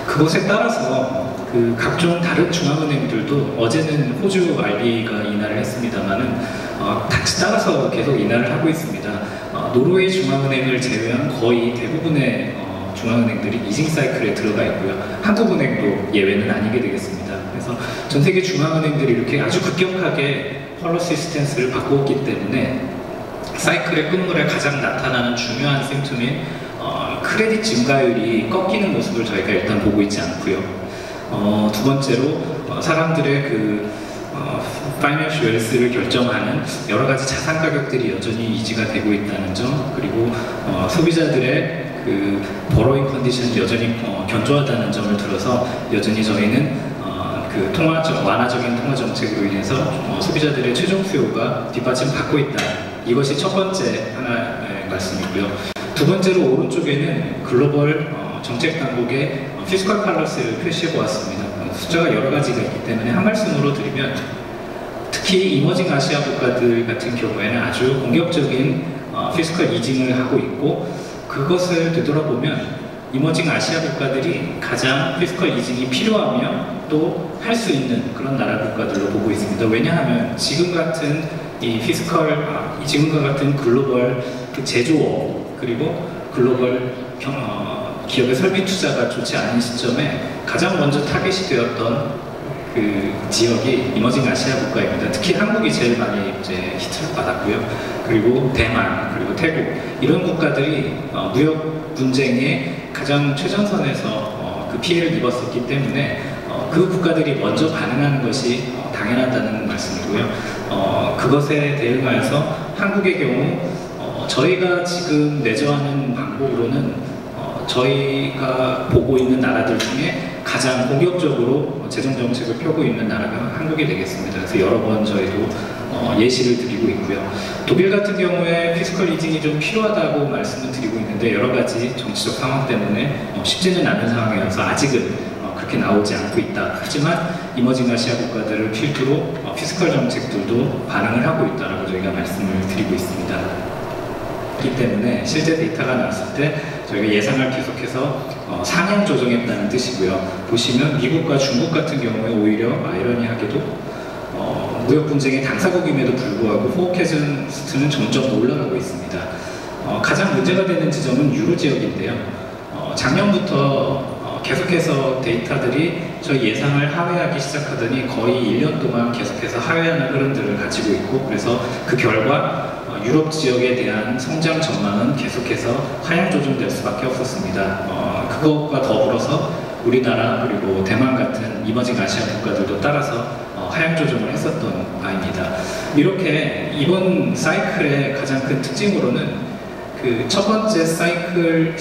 그것에 따라서 그 각종 다른 중앙은행들도 어제는 호주 RB가 인하를 했습니다만은 같이 따라서 계속 인하를 하고 있습니다. 노르웨이 중앙은행을 제외한 거의 대부분의 중앙은행들이 이징 사이클에 들어가 있고요. 한국은행도 예외는 아니게 되겠습니다. 그래서 전 세계 중앙은행들이 이렇게 아주 급격하게 펄러시 스탠스를 바꾸었기 때문에 사이클의 끝물에 가장 나타나는 중요한 심토인 크레딧 증가율이 꺾이는 모습을 저희가 일단 보고 있지 않고요. 두 번째로 사람들의 그 파이낸셜 웰스를 결정하는 여러 가지 자산 가격들이 여전히 유지가 되고 있다는 점, 그리고 소비자들의 그 버로잉 컨디션이 여전히 견조하다는 점을 들어서 여전히 저희는 그 완화적인 통화 정책으로 인해서 소비자들의 최종 수요가 뒷받침받고 있다. 이것이 첫 번째 하나의 말씀이고요. 두 번째로 오른쪽에는 글로벌 정책 당국의 피스컬 팔러시를 표시해 보았습니다. 숫자가 여러 가지가 있기 때문에 한 말씀으로 드리면, 특히 이머징 아시아 국가들 같은 경우에는 아주 공격적인 피스컬 이징을 하고 있고, 그것을 되돌아보면 이머징 아시아 국가들이 가장 피스컬 이징이 필요하며 또 할 수 있는 그런 나라 국가들로 보고 있습니다. 왜냐하면 지금 같은 이 지금과 같은 글로벌 그 제조업, 그리고 글로벌 기업의 설비 투자가 좋지 않은 시점에 가장 먼저 타겟이 되었던 그 지역이 이머징 아시아 국가입니다. 특히 한국이 제일 많이 이제 히트를 받았고요. 그리고 대만, 그리고 태국, 이런 국가들이 무역 분쟁의 가장 최전선에서 그 피해를 입었었기 때문에 그 국가들이 먼저 반응하는 것이 당연하다는 말씀이고요. 그것에 대응하여서 한국의 경우 저희가 지금 내조하는 방법으로는 저희가 보고 있는 나라들 중에 가장 공격적으로 재정 정책을 펴고 있는 나라가 한국이 되겠습니다. 그래서 여러 번 저희도 예시를 드리고 있고요. 독일 같은 경우에 피스컬 이징이 좀 필요하다고 말씀을 드리고 있는데 여러 가지 정치적 상황 때문에 쉽지는 않은 상황이어서 아직은 그렇게 나오지 않고 있다. 하지만 이머징 아시아 국가들을 필두로 피스컬 정책들도 반응을 하고 있다라고 저희가 말씀을 드리고 있습니다. 그렇기 때문에 실제 데이터가 나왔을 때 저희가 예상을 계속해서 상향 조정했다는 뜻이고요. 보시면 미국과 중국 같은 경우에 오히려 아이러니하게도 무역 분쟁의 당사국임에도 불구하고 포캐스트는 점점 올라가고 있습니다. 가장 문제가 되는 지점은 유로 지역인데요. 작년부터 계속해서 데이터들이 저희 예상을 하회하기 시작하더니 거의 1년 동안 계속해서 하회하는 흐름들을 가지고 있고 그래서 그 결과 유럽 지역에 대한 성장 전망은 계속해서 하향 조정될 수밖에 없었습니다. 그것과 더불어서 우리나라 그리고 대만 같은 이머징 아시아 국가들도 따라서 하향 조정을 했었던 바입니다. 이렇게 이번 사이클의 가장 큰 특징으로는 그 첫 번째 사이클에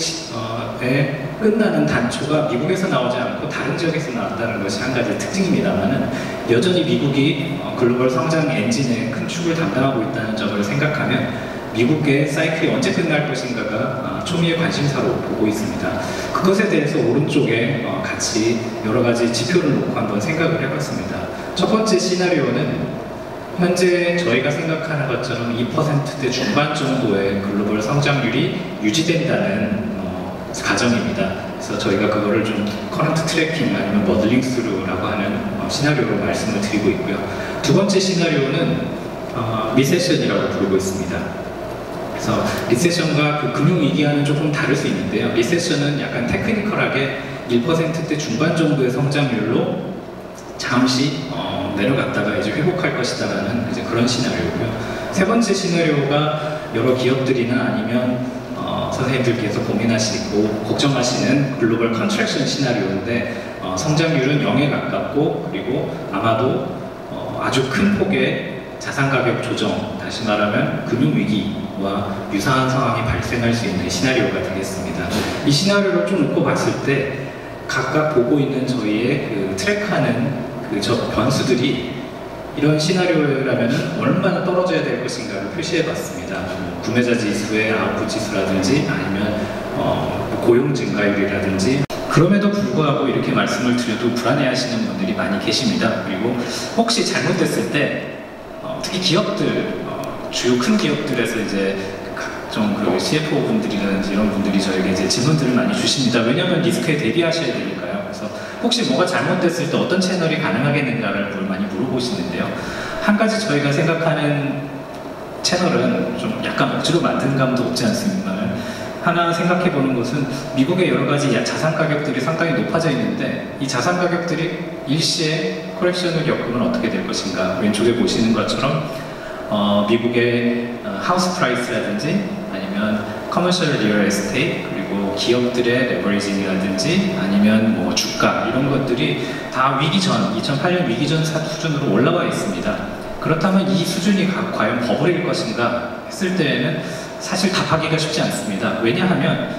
끝나는 단초가 미국에서 나오지 않고 다른 지역에서 나왔다는 것이 한 가지 특징입니다만은 여전히 미국이 글로벌 성장 엔진의 큰 축을 담당하고 있다는 점을 생각하면 미국의 사이클이 언제 끝날 것인가가 초미의 관심사로 보고 있습니다. 그것에 대해서 오른쪽에 같이 여러 가지 지표를 놓고 한번 생각을 해봤습니다. 첫 번째 시나리오는 현재 저희가 생각하는 것처럼 2%대 중반 정도의 글로벌 성장률이 유지된다는 가정입니다. 그래서 저희가 그거를 좀 커런트 트래킹 아니면 머들링 스루라고 하는 시나리오로 말씀을 드리고 있고요. 두 번째 시나리오는 리세션이라고 부르고 있습니다. 그래서 리세션과 그 금융위기와는 조금 다를 수 있는데요. 리세션은 약간 테크니컬하게 1%대 중반 정도의 성장률로 잠시 내려갔다가 이제 회복할 것이다라는 이제 그런 시나리오고요. 세 번째 시나리오가 여러 기업들이나 아니면 선생님들께서 고민하시고 걱정하시는 글로벌 컨트랙션 시나리오인데 성장률은 0에 가깝고 그리고 아마도 아주 큰 폭의 자산 가격 조정, 다시 말하면 금융위기와 유사한 상황이 발생할 수 있는 시나리오가 되겠습니다. 이 시나리오를 좀 놓고 봤을 때 각각 보고 있는 저희의 그 트랙하는 그 변수들이 이런 시나리오라면 얼마나 떨어져야 될 것인가를 표시해봤습니다. 구매자 지수의 아웃풋 지수라든지 아니면 고용 증가율이라든지 그럼에도 불구하고 이렇게 말씀을 드려도 불안해하시는 분들이 많이 계십니다. 그리고 혹시 잘못됐을 때 특히 기업들 주요 큰 기업들에서 이제 각종 그 CFO 분들이라든지 이런 분들이 저에게 이제 질문들을 많이 주십니다. 왜냐하면 리스크에 대비하셔야 되니까요. 그래서 혹시 뭐가 잘못됐을 때 어떤 채널이 가능하겠는가를 많이 물어보시는데요. 한 가지 저희가 생각하는 채널은 좀 약간 억지로 만든 감도 없지 않습니까? 하나 생각해보는 것은 미국의 여러 가지 자산 가격들이 상당히 높아져 있는데 이 자산 가격들이 일시에 코렉션을 겪으면 어떻게 될 것인가. 왼쪽에 보시는 것처럼 미국의 하우스 프라이스라든지 아니면 커머셜 리얼 에스테이트 그리고 기업들의 레버리징이라든지 아니면 뭐 주가 이런 것들이 다 위기 전 2008년 위기 전 수준으로 올라와 있습니다. 그렇다면 이 수준이 과연 버블일 것인가 했을 때에는 사실 답하기가 쉽지 않습니다. 왜냐하면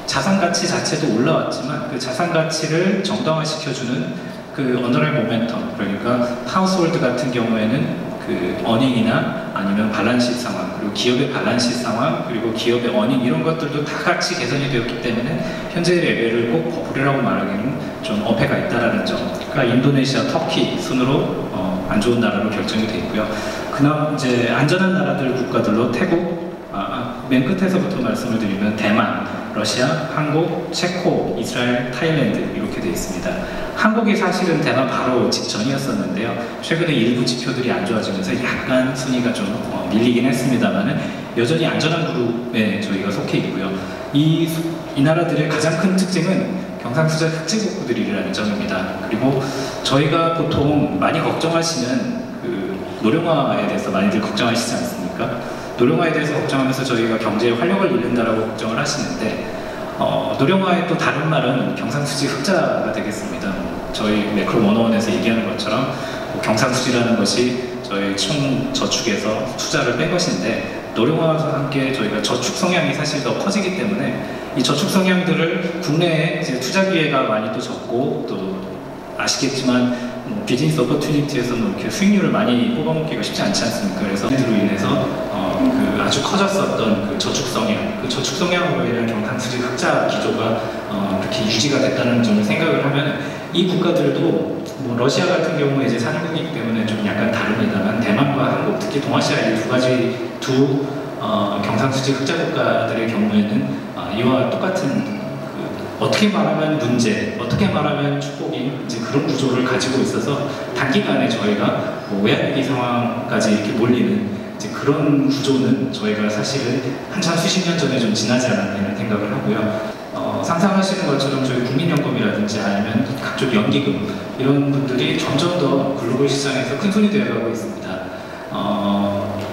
자산 가치 자체도 올라왔지만 그 자산 가치를 정당화시켜주는 그 언더라인 모멘텀, 그러니까 하우스홀드 같은 경우에는 그 어닝이나 아니면 발란시트 상황, 그리고 기업의 발란시트 상황, 그리고 기업의 어닝 이런 것들도 다 같이 개선이 되었기 때문에 현재 레벨을 꼭 버블이라고 말하기는 좀 어폐가 있다라는 점. 그러니까 인도네시아, 터키 순으로 안 좋은 나라로 결정이 돼 있고요. 그나마 이제 안전한 나라들 국가들로 태국, 맨 끝에서부터 말씀을 드리면 대만, 러시아, 한국, 체코, 이스라엘, 타일랜드 이렇게 되어 있습니다. 한국이 사실은 대만 바로 직전이었었는데요. 최근에 일부 지표들이 안 좋아지면서 약간 순위가 좀 밀리긴 했습니다만은 여전히 안전한 그룹에 저희가 속해 있고요. 이 나라들의 가장 큰 특징은 경상수지 흑지국들이라는 점입니다. 그리고 저희가 보통 많이 걱정하시는 그 노령화에 대해서 많이들 걱정하시지 않습니까? 노령화에 대해서 걱정하면서 저희가 경제의 활력을 잃는다라고 걱정을 하시는데 노령화의 또 다른 말은 경상수지 흑자가 되겠습니다. 저희 매크로 101에서 얘기하는 것처럼 경상수지라는 것이 저희 총 저축에서 투자를 뺀 것인데 노령화와 함께 저희가 저축 성향이 사실 더 커지기 때문에 이 저축 성향들을 국내에 이제 투자 기회가 많이 또 적고 또 아시겠지만 비즈니스 오퍼튜니티에서는 이렇게 수익률을 많이 뽑아먹기가 쉽지 않지 않습니까? 그래서 이로 인해서 그 아주 커졌었던 그 저축 성향, 그 저축 성향으로 인한 경상수지 흑자 기조가 그렇게 유지가 됐다는 점을 생각을 하면 이 국가들도 뭐 러시아 같은 경우에 이제 산유국이기 때문에 좀 약간 다릅니다만 대만과 한국, 특히 동아시아 이 두 경상수지 흑자 국가들의 경우에는 이와 똑같은 어떻게 말하면 문제, 어떻게 말하면 축복인 이제 그런 구조를 가지고 있어서 단기간에 저희가 뭐 외환위기 상황까지 이렇게 몰리는 이제 그런 구조는 저희가 사실은 한참 수십 년 전에 좀 지나지 않았나 이런 생각을 하고요. 상상하시는 것처럼 저희 국민연금이라든지 아니면 각종 연기금 이런 분들이 점점 더 글로벌 시장에서 큰 손이 되어가고 있습니다.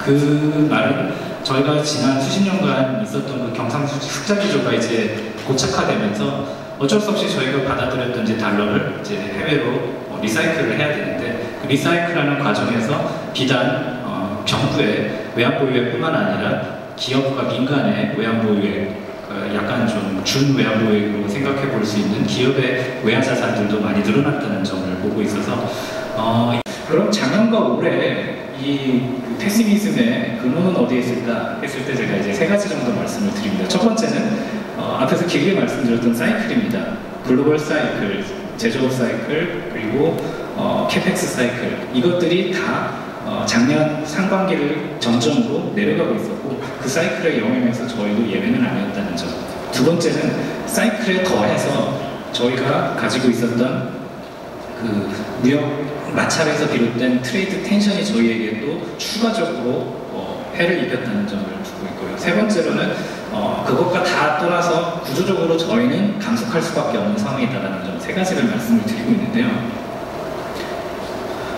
그 말은 저희가 지난 수십 년간 있었던 그 경상수지 흑자 기조가 이제 고착화되면서 어쩔 수 없이 저희가 받아들였던 이제 달러를 이제 해외로 리사이클을 해야 되는데 그 리사이클하는 과정에서 비단 정부의 외환보유액뿐만 아니라 기업과 민간의 외환보유액 약간 좀 준외환보유액으로 생각해 볼 수 있는 기업의 외환자산들도 많이 늘어났다는 점을 보고 있어서 그럼 작년과 올해 이 페시미즘의 근원은 어디에 있을까 했을 때 제가 이제 세 가지 정도 말씀을 드립니다. 첫 번째는 앞에서 길게 말씀드렸던 사이클입니다. 글로벌 사이클, 제조업 사이클, 그리고 캐펙스 사이클 이것들이 다 작년 상반기를 정점으로 내려가고 있었고 그 사이클의 영향에서 저희도 예외는 아니었다는 점. 두 번째는 사이클에 더해서 저희가 가지고 있었던 그 무역 마찰에서 비롯된 트레이드 텐션이 저희에게 또 추가적으로 해를 입혔다는 점을 두고 있고요. 세 번째로는 그것과 다 떠나서 구조적으로 저희는 감속할 수밖에 없는 상황이다라는 점 세 가지를 말씀을 드리고 있는데요.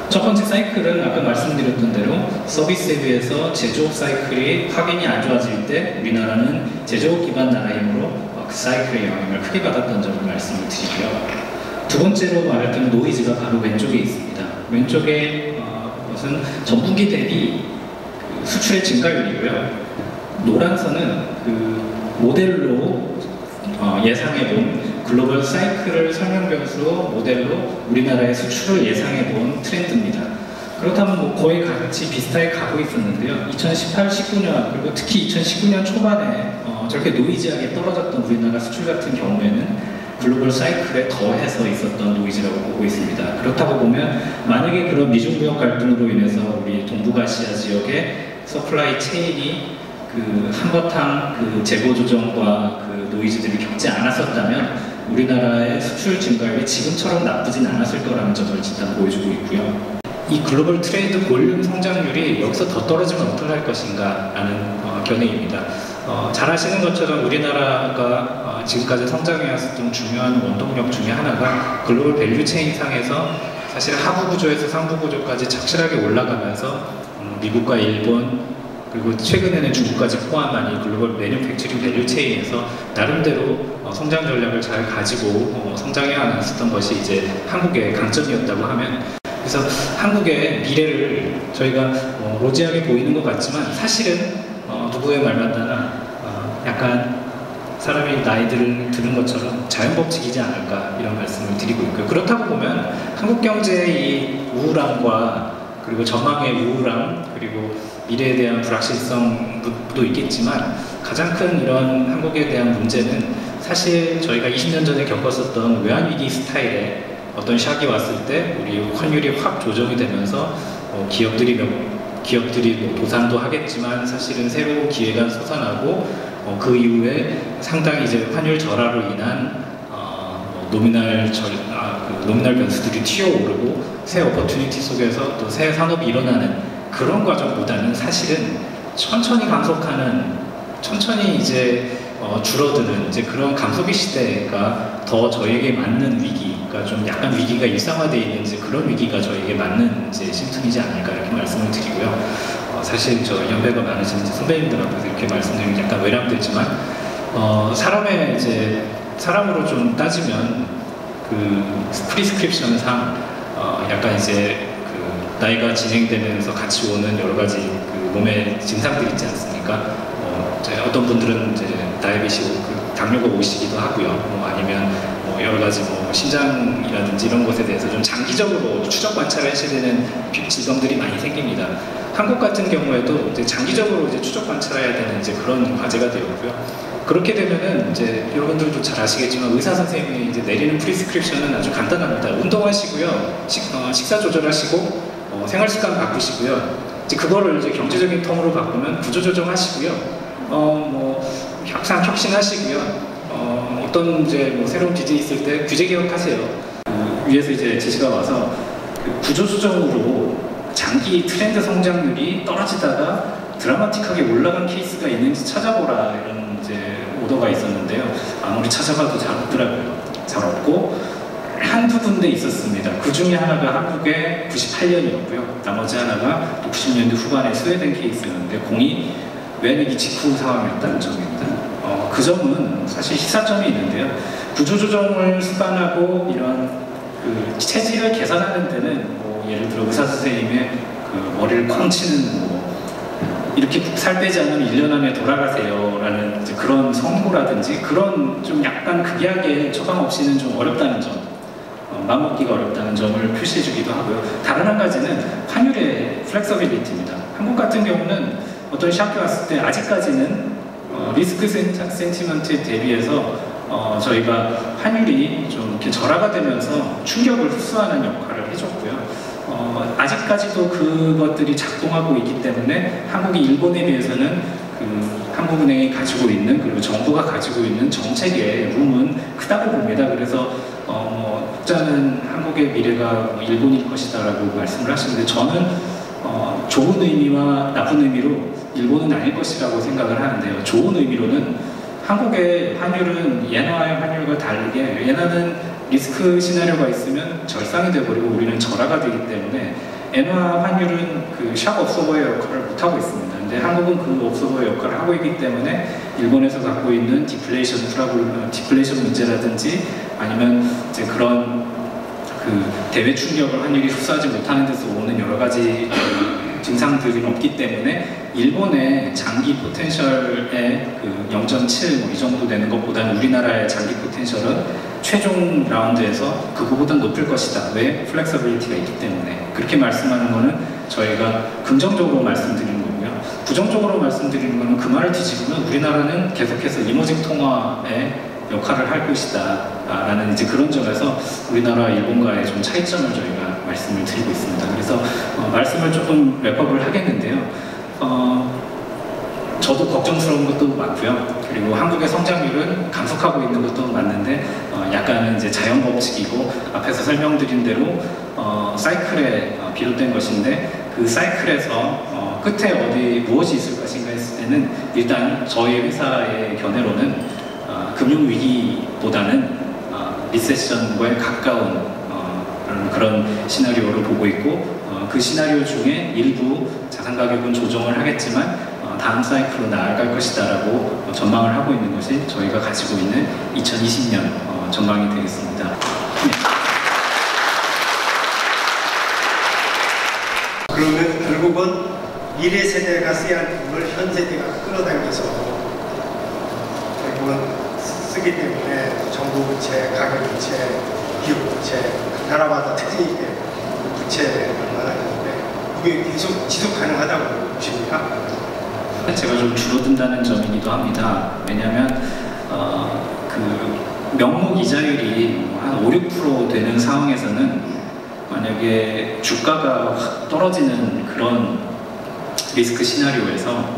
첫 번째 사이클은 아까 말씀드렸던 대로 서비스에 비해서 제조업 사이클이 확연히 안 좋아질 때 우리나라는 제조업 기반 나라이므로 그 사이클의 영향을 크게 받았던 점을 말씀을 드리고요. 두 번째로 말했던 노이즈가 바로 왼쪽에 있습니다. 왼쪽에 것은 전분기 대비 그 수출의 증가율이고요. 노란 선은 그 모델로 예상해본 글로벌 사이클을 설명 변수로 모델로 우리나라의 수출을 예상해본 트렌드입니다. 그렇다면 뭐 거의 같이 비슷하게 가고 있었는데요. 2018, 19년 그리고 특히 2019년 초반에 저렇게 노이즈하게 떨어졌던 우리나라 수출 같은 경우에는 글로벌 사이클에 더해서 있었던 노이즈라고 보고 있습니다. 그렇다고 보면 만약에 그런 미중 무역 갈등으로 인해서 우리 동북아시아 지역의 서플라이 체인이 그 한바탕 그 재고 조정과 그 노이즈들을 겪지 않았었다면 우리나라의 수출 증가율이 지금처럼 나쁘진 않았을 거라는 점을 일단 보여주고 있고요. 이 글로벌 트레이드 볼륨 성장률이 여기서 더 떨어지면 어떡할 것인가 라는 견해입니다. 잘 아시는 것처럼 우리나라가 지금까지 성장해왔었던 중요한 원동력 중에 하나가 글로벌 밸류 체인 상에서 사실 하부 구조에서 상부 구조까지 착실하게 올라가면서 미국과 일본 그리고 최근에는 중국까지 포함한 이 글로벌 매뉴팩처링 밸류 체인에서 나름대로 성장 전략을 잘 가지고 성장해 왔었던 것이 이제 한국의 강점이었다고 하면 그래서 한국의 미래를 저희가 로지하게 보이는 것 같지만 사실은 누구의 말 맞다나 약간 사람이 나이들을 들은 것처럼 자연법칙이지 않을까 이런 말씀을 드리고 있고요. 그렇다고 보면 한국 경제의 이 우울함과 그리고 전망의 우울함 그리고 미래에 대한 불확실성도 있겠지만 가장 큰 이런 한국에 대한 문제는 사실 저희가 20년 전에 겪었었던 외환위기 스타일의 어떤 샥이 왔을 때 우리 환율이 확 조정이 되면서 기업들이 뭐 도산도 하겠지만 사실은 새로운 기회가 솟아나고 그 이후에 상당히 이제 환율 절하로 인한 노미널 변수들이 튀어오르고 새 오퍼튜니티 속에서 또 새 산업이 일어나는 그런 과정보다는 사실은 천천히 감속하는 천천히 이제 줄어드는 이제 그런 감속의 시대가 더 저에게 맞는 위기가 좀 약간 위기가 일상화되어 있는 이제 그런 위기가 저에게 맞는 이제 심층이지 않을까 이렇게 말씀을 드리고요. 사실 저 연배가 많으신 선배님들 앞에서 이렇게 말씀드리면 약간 외람되지만 사람의 이제 사람으로 좀 따지면 그 프리스크립션상 약간 이제 그 나이가 진행되면서 같이 오는 여러 가지 그 몸에 증상들이 있지 않습니까? 어떤 분들은 이제 다이아베티스, 당뇨가 오시기도 하고요. 아니면 여러 가지 심장이라든지 이런 것에 대해서 좀 장기적으로 추적 관찰을 하셔야 되는 질병들이 많이 생깁니다. 한국 같은 경우에도 이제 장기적으로 이제 추적 관찰해야 되는 이제 그런 과제가 되었고요. 그렇게 되면은 이제 여러분들도 잘 아시겠지만 의사 선생님이 이제 내리는 프리스크립션은 아주 간단합니다. 운동하시고요, 식사 조절하시고, 생활 습관 바꾸시고요. 이제 그거를 이제 경제적인 텀으로 바꾸면 구조 조정하시고요. 항상 혁신하시고요. 어떤 이제 새로운 기준이 있을 때 규제 개혁하세요. 위에서 이제 제시가 와서 구조 조정으로 장기 트렌드 성장률이 떨어지다가 드라마틱하게 올라간 케이스가 있는지 찾아보라, 이런 이제 오더가 있었는데요. 아무리 찾아봐도 잘 없더라고요. 잘 없고 한두 군데 있었습니다. 그 중에 하나가 한국의 98년이었고요. 나머지 하나가 90년대 후반에 스웨덴 케이스였는데 공이 외환위기 직후 상황이었다는 점입니다. 그 점은 사실 시사점이 있는데요. 구조조정을 습관하고 이런 체질을 개선하는 데는 예를 들어 의사 선생님의 머리를 쾅 치는 이렇게 살 빼지 않으면 1년 안에 돌아가세요 라는 그런 성고라든지 그런 좀 약간 극약의 처방 없이는 좀 어렵다는 점, 맘먹기가 어렵다는 점을 표시해 주기도 하고요. 다른 한 가지는 환율의 플렉서빌리티입니다. 한국 같은 경우는 어떤 시학교 왔을 때 아직까지는 리스크 센티먼트에 대비해서 저희가 환율이 좀 이렇게 절하가 되면서 충격을 흡수하는 역할을 해줬고요. 아직까지도 그것들이 작동하고 있기 때문에 한국이 일본에 비해서는 한국은행이 가지고 있는, 그리고 정부가 가지고 있는 정책의 룸은 크다고 봅니다. 그래서 국가는 한국의 미래가 일본일 것이다라고 말씀을 하시는데 저는 좋은 의미와 나쁜 의미로 일본은 아닐 것이라고 생각을 하는데요. 좋은 의미로는 한국의 환율은 예나의 환율과 다르게 예나는 리스크 시나리오가 있으면 절상이 되어버리고 우리는 절하가 되기 때문에 엔화 환율은 샥 업소버의 역할을 못하고 있습니다. 근데 한국은 그 업소버의 역할을 하고 있기 때문에 일본에서 갖고 있는 디플레이션 문제라든지 아니면 이제 그런 대외 충격을 환율이 흡수하지 못하는 데서 오는 여러 가지 증상들이 없기 때문에 일본의 장기 포텐셜의 0.7 이 정도 되는 것보다는 우리나라의 장기 포텐셜은 최종 라운드에서 그거보다 높을 것이다. 왜? 플렉서빌리티가 있기 때문에. 그렇게 말씀하는 거는 저희가 긍정적으로 말씀드리는 거고요. 부정적으로 말씀드리는 거는 그 말을 뒤집으면 우리나라는 계속해서 이머징 통화의 역할을 할 것이다 라는 이제 그런 점에서 우리나라 일본과의 좀 차이점을 저희가 말씀을 드리고 있습니다. 그래서 말씀을 조금 랩업을 하겠는데요. 저도 걱정스러운 것도 많고요. 그리고 한국의 성장률은 감속하고 있는 것도 맞는데 약간은 이제 자연 법칙이고 앞에서 설명드린 대로 사이클에 비롯된 것인데 그 사이클에서 끝에 어디 무엇이 있을 것인가 했을 때는 일단 저희 회사의 견해로는 금융위기보다는 리세션과에 가까운 그런 시나리오를 보고 있고 그 시나리오 중에 일부 자산 가격은 조정을 하겠지만 다음 사이클로 나아갈 것이다 라고 전망을 하고 있는 것이 저희가 가지고 있는 2020년 전망이 되겠습니다. 네. 그러면 결국은 미래 세대가 써야 할 돈을 현 세대가 끌어당겨서 결국은 쓰기 때문에 정부 부채, 가계 부채, 기업 부채, 나라마다 특징이 있게 부채를 많아지는데 그게 계속 지속 가능하다고 보십니까? 제가 좀 줄어든다는 점이기도 합니다. 왜냐하면 명목 이자율이 한 5, 6% 되는 상황에서는 만약에 주가가 확 떨어지는 그런 리스크 시나리오에서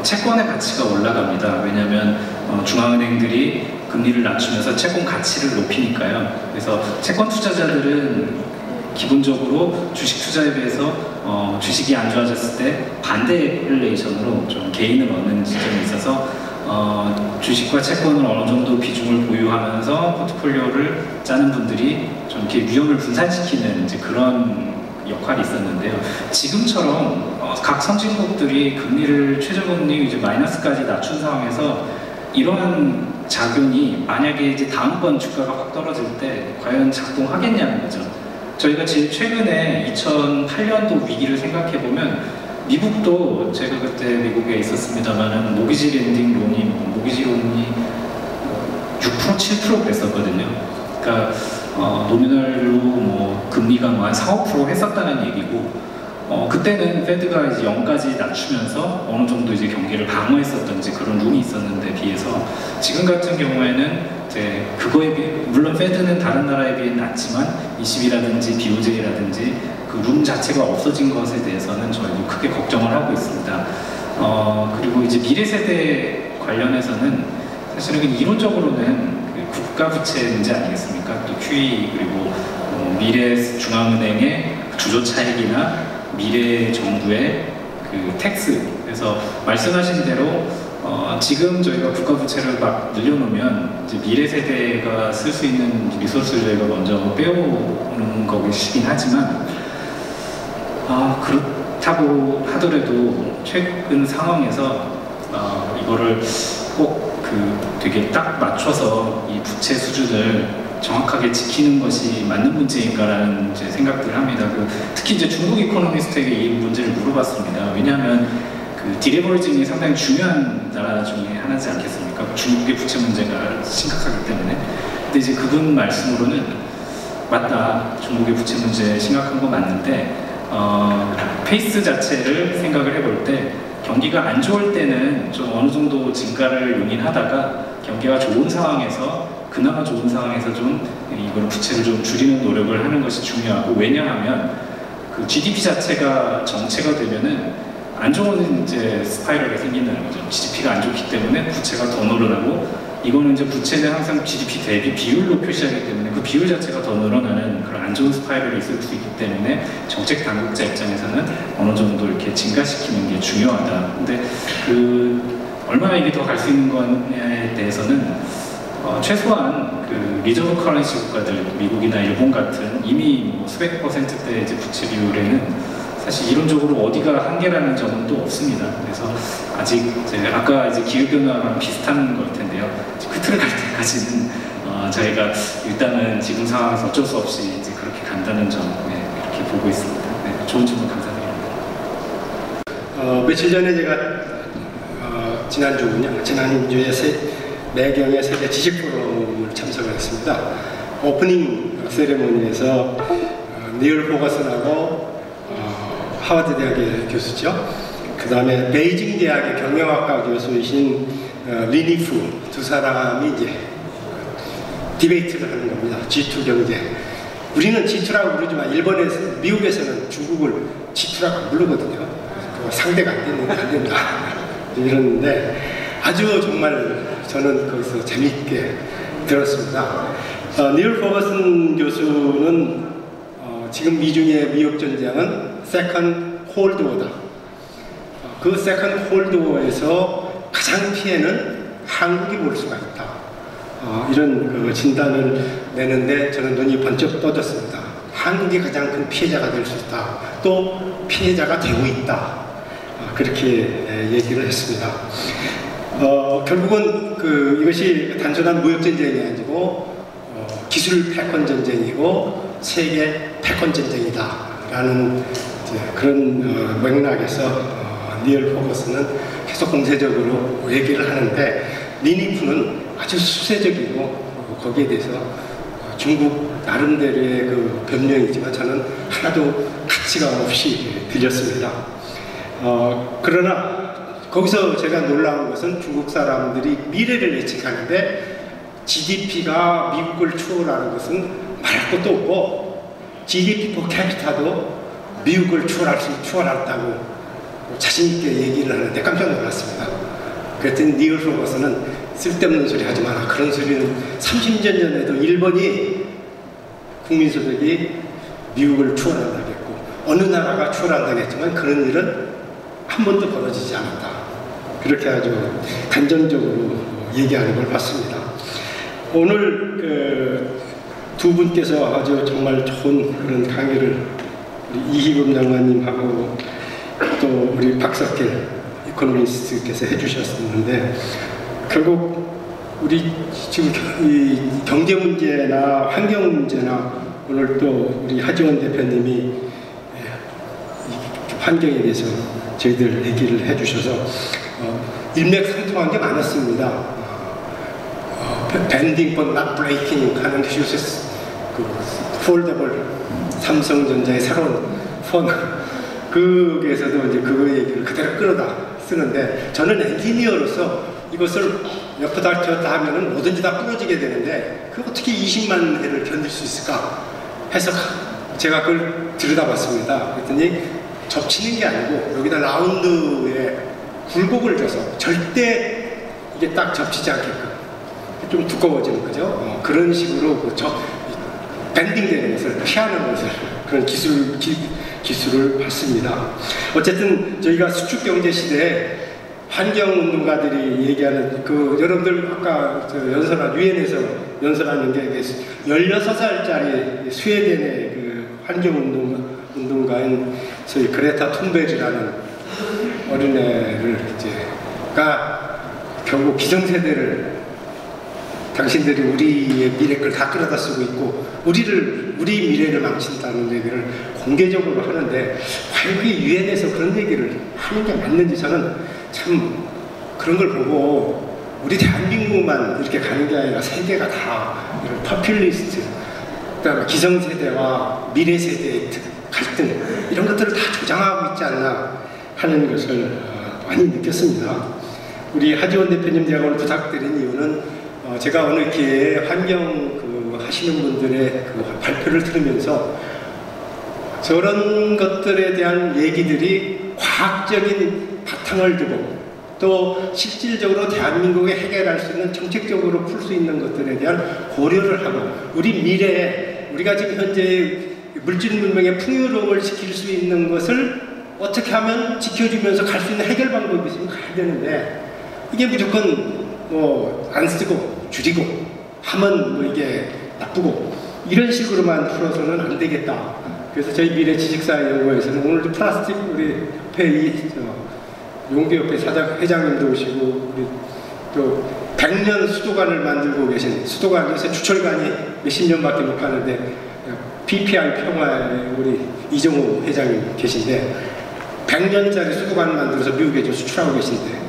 채권의 가치가 올라갑니다. 왜냐하면 중앙은행들이 금리를 낮추면서 채권 가치를 높이니까요. 그래서 채권 투자자들은 기본적으로 주식 투자에 비해서 주식이 안 좋아졌을 때 반대 릴레이션으로 좀 게인을 얻는 지점이 있어서 주식과 채권을 어느 정도 비중을 보유하면서 포트폴리오를 짜는 분들이 좀 이렇게 위험을 분산시키는 이제 그런 역할이 있었는데요. 지금처럼 각 선진국들이 금리를 최저금리 이제 마이너스까지 낮춘 상황에서 이러한 작용이 만약에 이제 다음번 주가가 확 떨어질 때 과연 작동하겠냐는 거죠. 저희가 제일 최근에 2008년도 위기를 생각해 보면 미국도 제가 그때 미국에 있었습니다만은 모기지론이 6% 7% 그랬었거든요. 그러니까 노미널로 뭐 금리가 뭐 한 4, 5% 했었다는 얘기고, 그때는 페드가 이제 0까지 낮추면서 어느 정도 이제 경기를 방어했었던지 그런 룸이 있었는데 비해서 지금 같은 경우에는 이제 그거에 비해 물론 페드는 다른 나라에 비해 낮지만 ECB라든지 BOJ라든지 그 룸 자체가 없어진 것에 대해서는 저희도 크게 걱정을 하고 있습니다. 그리고 이제 미래 세대 관련해서는 사실은 이론적으로는 국가 부채 문제 아니겠습니까? 또 QE 그리고 미래 중앙은행의 주조 차익이나 미래 정부의 그 텍스, 그래서 말씀하신 대로 지금 저희가 국가 부채를 막 늘려놓으면 이제 미래 세대가 쓸 수 있는 리소스를 저희가 먼저 빼오는 것이긴 하지만 그렇다고 하더라도 최근 상황에서 이거를 꼭 되게 딱 맞춰서 이 부채 수준을 정확하게 지키는 것이 맞는 문제인가라는 이제 생각들을 합니다. 특히 이제 중국 이코노미스트에게 이 문제를 물어봤습니다. 왜냐하면 그 디레버리징이 상당히 중요한 나라 중에 하나지 않겠습니까? 중국의 부채 문제가 심각하기 때문에. 근데 이제 그분 말씀으로는 맞다. 중국의 부채 문제 심각한 거 맞는데 페이스 자체를 생각을 해볼 때 경기가 안 좋을 때는 좀 어느 정도 증가를 용인하다가 경기가 좋은 상황에서 그나마 좋은 상황에서 좀 이걸 부채를 좀 줄이는 노력을 하는 것이 중요하고, 왜냐하면 그 GDP 자체가 정체가 되면은 안 좋은 이제 스파이럴이 생긴다는 거죠. GDP가 안 좋기 때문에 부채가 더 늘어나고, 이거는 이제 부채는 항상 GDP 대비 비율로 표시하기 때문에 그 비율 자체가 더 늘어나는 그런 안 좋은 스파이럴이 있을 수 있기 때문에 정책 당국자 입장에서는 어느 정도 이렇게 증가시키는 게 중요하다. 근데 얼마나 이게 더 갈 수 있는 거에 대해서는 최소한 그 리저브 커런시 국가들, 미국이나 일본 같은 이미 뭐 수백 %대 이제 부채 비율에는 사실 이론적으로 어디가 한계라는 점은 또 없습니다. 그래서 아직 이제 아까 이제 기후변화랑 비슷한 걸 텐데요. 그 틀을 갈 때까지는 저희가 일단은 지금 상황에서 어쩔 수 없이 이제 그렇게 간다는 점 이렇게 보고 있습니다. 네, 좋은 질문 감사드립니다. 며칠 전에 제가 지난주에 매경의 세계 지식 포럼을 참석을 했습니다. 오프닝 세레모니에서 닐 포거슨하고 하버드 대학의 교수죠. 그 다음에 베이징 대학의 경영학과 교수이신 리니프 두 사람이 이제 디베이트를 하는 겁니다. G2 경제. 우리는 G2라고 부르지만 미국에서는 중국을 G2라고 안 부르거든요. 상대가 안 된다. 이러는데 아주 정말 저는 거기서 재미있게 들었습니다. 닐 포거슨 교수는 지금 미중의 미역 전쟁은 세컨 콜드워다. 그 세컨 콜드워에서 가장 피해는 한국이 볼 수가 있다. 이런 진단을 내는데 저는 눈이 번쩍 떠졌습니다. 한국이 가장 큰 피해자가 될 수 있다. 또 피해자가 되고 있다. 그렇게 얘기를 했습니다. 결국은 이것이 단순한 무역 전쟁이 아니고 기술 패권 전쟁이고 세계 패권 전쟁이다라는 그런 맥락에서 닐 포거슨은 계속 공세적으로 얘기를 하는데, 리니프는 아주 수세적이고 거기에 대해서 중국 나름대로의 그 변명이지만 저는 하나도 가치가 없이 들렸습니다. 그러나 거기서 제가 놀라운 것은 중국 사람들이 미래를 예측하는데 GDP가 미국을 추월하는 것은 말할 것도 없고 GDP per capita도 미국을 추월한다고 자신있게 얘기를 하는데 깜짝 놀랐습니다. 그랬더니 닐 포거슨은 쓸데없는 소리 하지 마라. 그런 소리는 30년 전에도 일본이 국민소득이 미국을 추월한다고 했고 어느 나라가 추월한다고 했지만 그런 일은 한 번도 벌어지지 않았다. 그렇게 아주 단정적으로 얘기하는 걸 봤습니다. 오늘 두 분께서 아주 정말 좋은 그런 강의를 우리 이희범 장관님하고 또 우리 박석길 이코노미스트께서 해주셨었는데, 결국 우리 지금 이 경제 문제나 환경 문제나 오늘 또 우리 하지원 대표님이 환경에 대해서 저희들 얘기를 해주셔서 일맥상통한 게 많았습니다. bending but not breaking 하는 휴스, 그 폴더블 삼성전자의 새로운 폰, 거기에서도 이제 그거 얘기를 그대로 끌어다 쓰는데, 저는 엔지니어로서 이것을 옆에다 쥐었다 하면은 뭐든지 다 부러지게 되는데 그 어떻게 20만 회를 견딜 수 있을까 해서 제가 그걸 들여다봤습니다. 그랬더니 접치는 게 아니고 여기다 라운드에 굴곡을 줘서 절대 이게 딱 접치지 않게끔 좀 두꺼워지는 거죠. 그런 식으로 밴딩되는 것을 피하는 것을 그런 기술을 봤습니다. 어쨌든 저희가 수축경제 시대에 환경운동가들이 얘기하는 여러분들 아까 연설한 유엔에서 연설하는 게 16살짜리 스웨덴의 환경운동가인 저희 그레타 툰베르라는 어린애를 결국 기성세대를 당신들이 우리의 미래를 다 끌어다 쓰고 있고 우리 미래를 망친다는 얘기를 공개적으로 하는데, 과연 그게 유엔에서 그런 얘기를 하는 게 맞는지 저는 참 그런 걸 보고 우리 대한민국만 이렇게 가는 게 아니라 세계가 다 이런 퍼퓰리스트, 그다음에 기성세대와 미래세대의 갈등 이런 것들을 다 조장하고 있지 않나 하는 것을 많이 느꼈습니다. 우리 하지원 대표님 제가 오늘 부탁드린 이유는 제가 어느 기회에 환경 하시는 분들의 발표를 들으면서 저런 것들에 대한 얘기들이 과학적인 바탕을 두고 또 실질적으로 대한민국에 해결할 수 있는 정책적으로 풀 수 있는 것들에 대한 고려를 하고 우리 미래에 우리가 지금 현재 물질 문명의 풍요로움을 지킬 수 있는 것을 어떻게 하면 지켜주면서 갈 수 있는 해결 방법이 있으면 가야 되는데, 이게 무조건 안 쓰고 줄이고 하면 이게 나쁘고 이런 식으로만 풀어서는 안 되겠다. 그래서 저희 미래 지식사회연구회에서는 오늘도 플라스틱 우리 옆에 용기협회 회장님도 오시고 우리 또 100년 수도관을 만들고 계신 수도관 요새 주철관이 몇십 년밖에 못 가는데 PPI 평화의 우리 이정호 회장님 계신데 100년짜리 수도관을 만들어서 미국에 수출하고 계신데,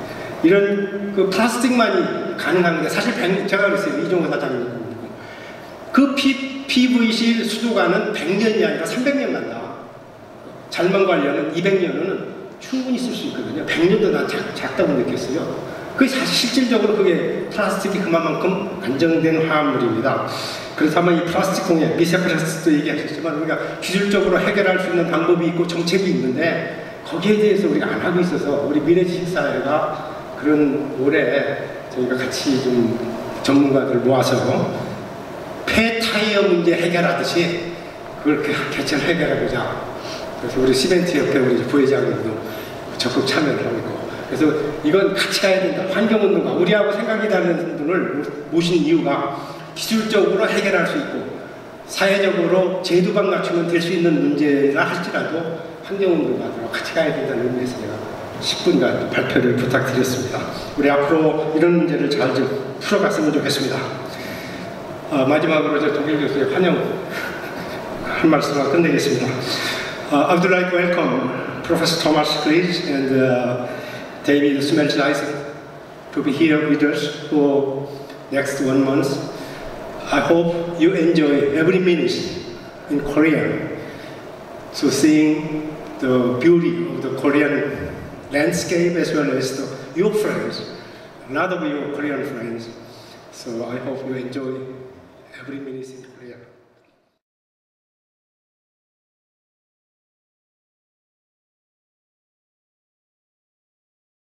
이런 플라스틱만이 가능한데 사실 제가 그랬어요. 이종호 사장님. 그 PVC 수도관은 100년이 아니라 300년 간다. 잘만 관리하면 200년은 충분히 쓸 수 있거든요. 100년도 난 작다고 느꼈어요. 그게 사실 실질적으로 그게 플라스틱이 그만큼 안정된 화합물입니다. 그렇다면 이 플라스틱 공해, 미세 플라스틱도 얘기하셨지만 우리가 기술적으로 해결할 수 있는 방법이 있고 정책이 있는데 거기에 대해서 우리가 안 하고 있어서 우리 미래지식사회가 그런 올해 저희가 같이 좀 전문가들 모아서 폐타이어 문제 해결하듯이 그걸 개체를 해결해보자. 그래서 우리 시멘트 협회 우리 부회장님도 적극 참여를 하고 있고, 그래서 이건 같이 가야 된다. 환경운동가, 우리하고 생각이 다른 분을 모신 이유가 기술적으로 해결할 수 있고 사회적으로 제도만 갖추면 될 수 있는 문제라 할지라도 환경운동가들하고 같이 가야 된다는 의미에서 제가 10분간 발표를 부탁드렸습니다. 우리 앞으로 이런 문제를 잘 좀 풀어갔으면 좋겠습니다. 마지막으로 저 독일 교수의 환영 한 말씀을 끝내겠습니다. I would like to welcome Professor Thomas Gries and David Smeltleiser to be here with us for next 1 month. I hope you enjoy every minute in Korea, so seeing the beauty of the Korean landscape as well as your friends, a lot of your Korean friends. So I hope you enjoy every minute in Korea.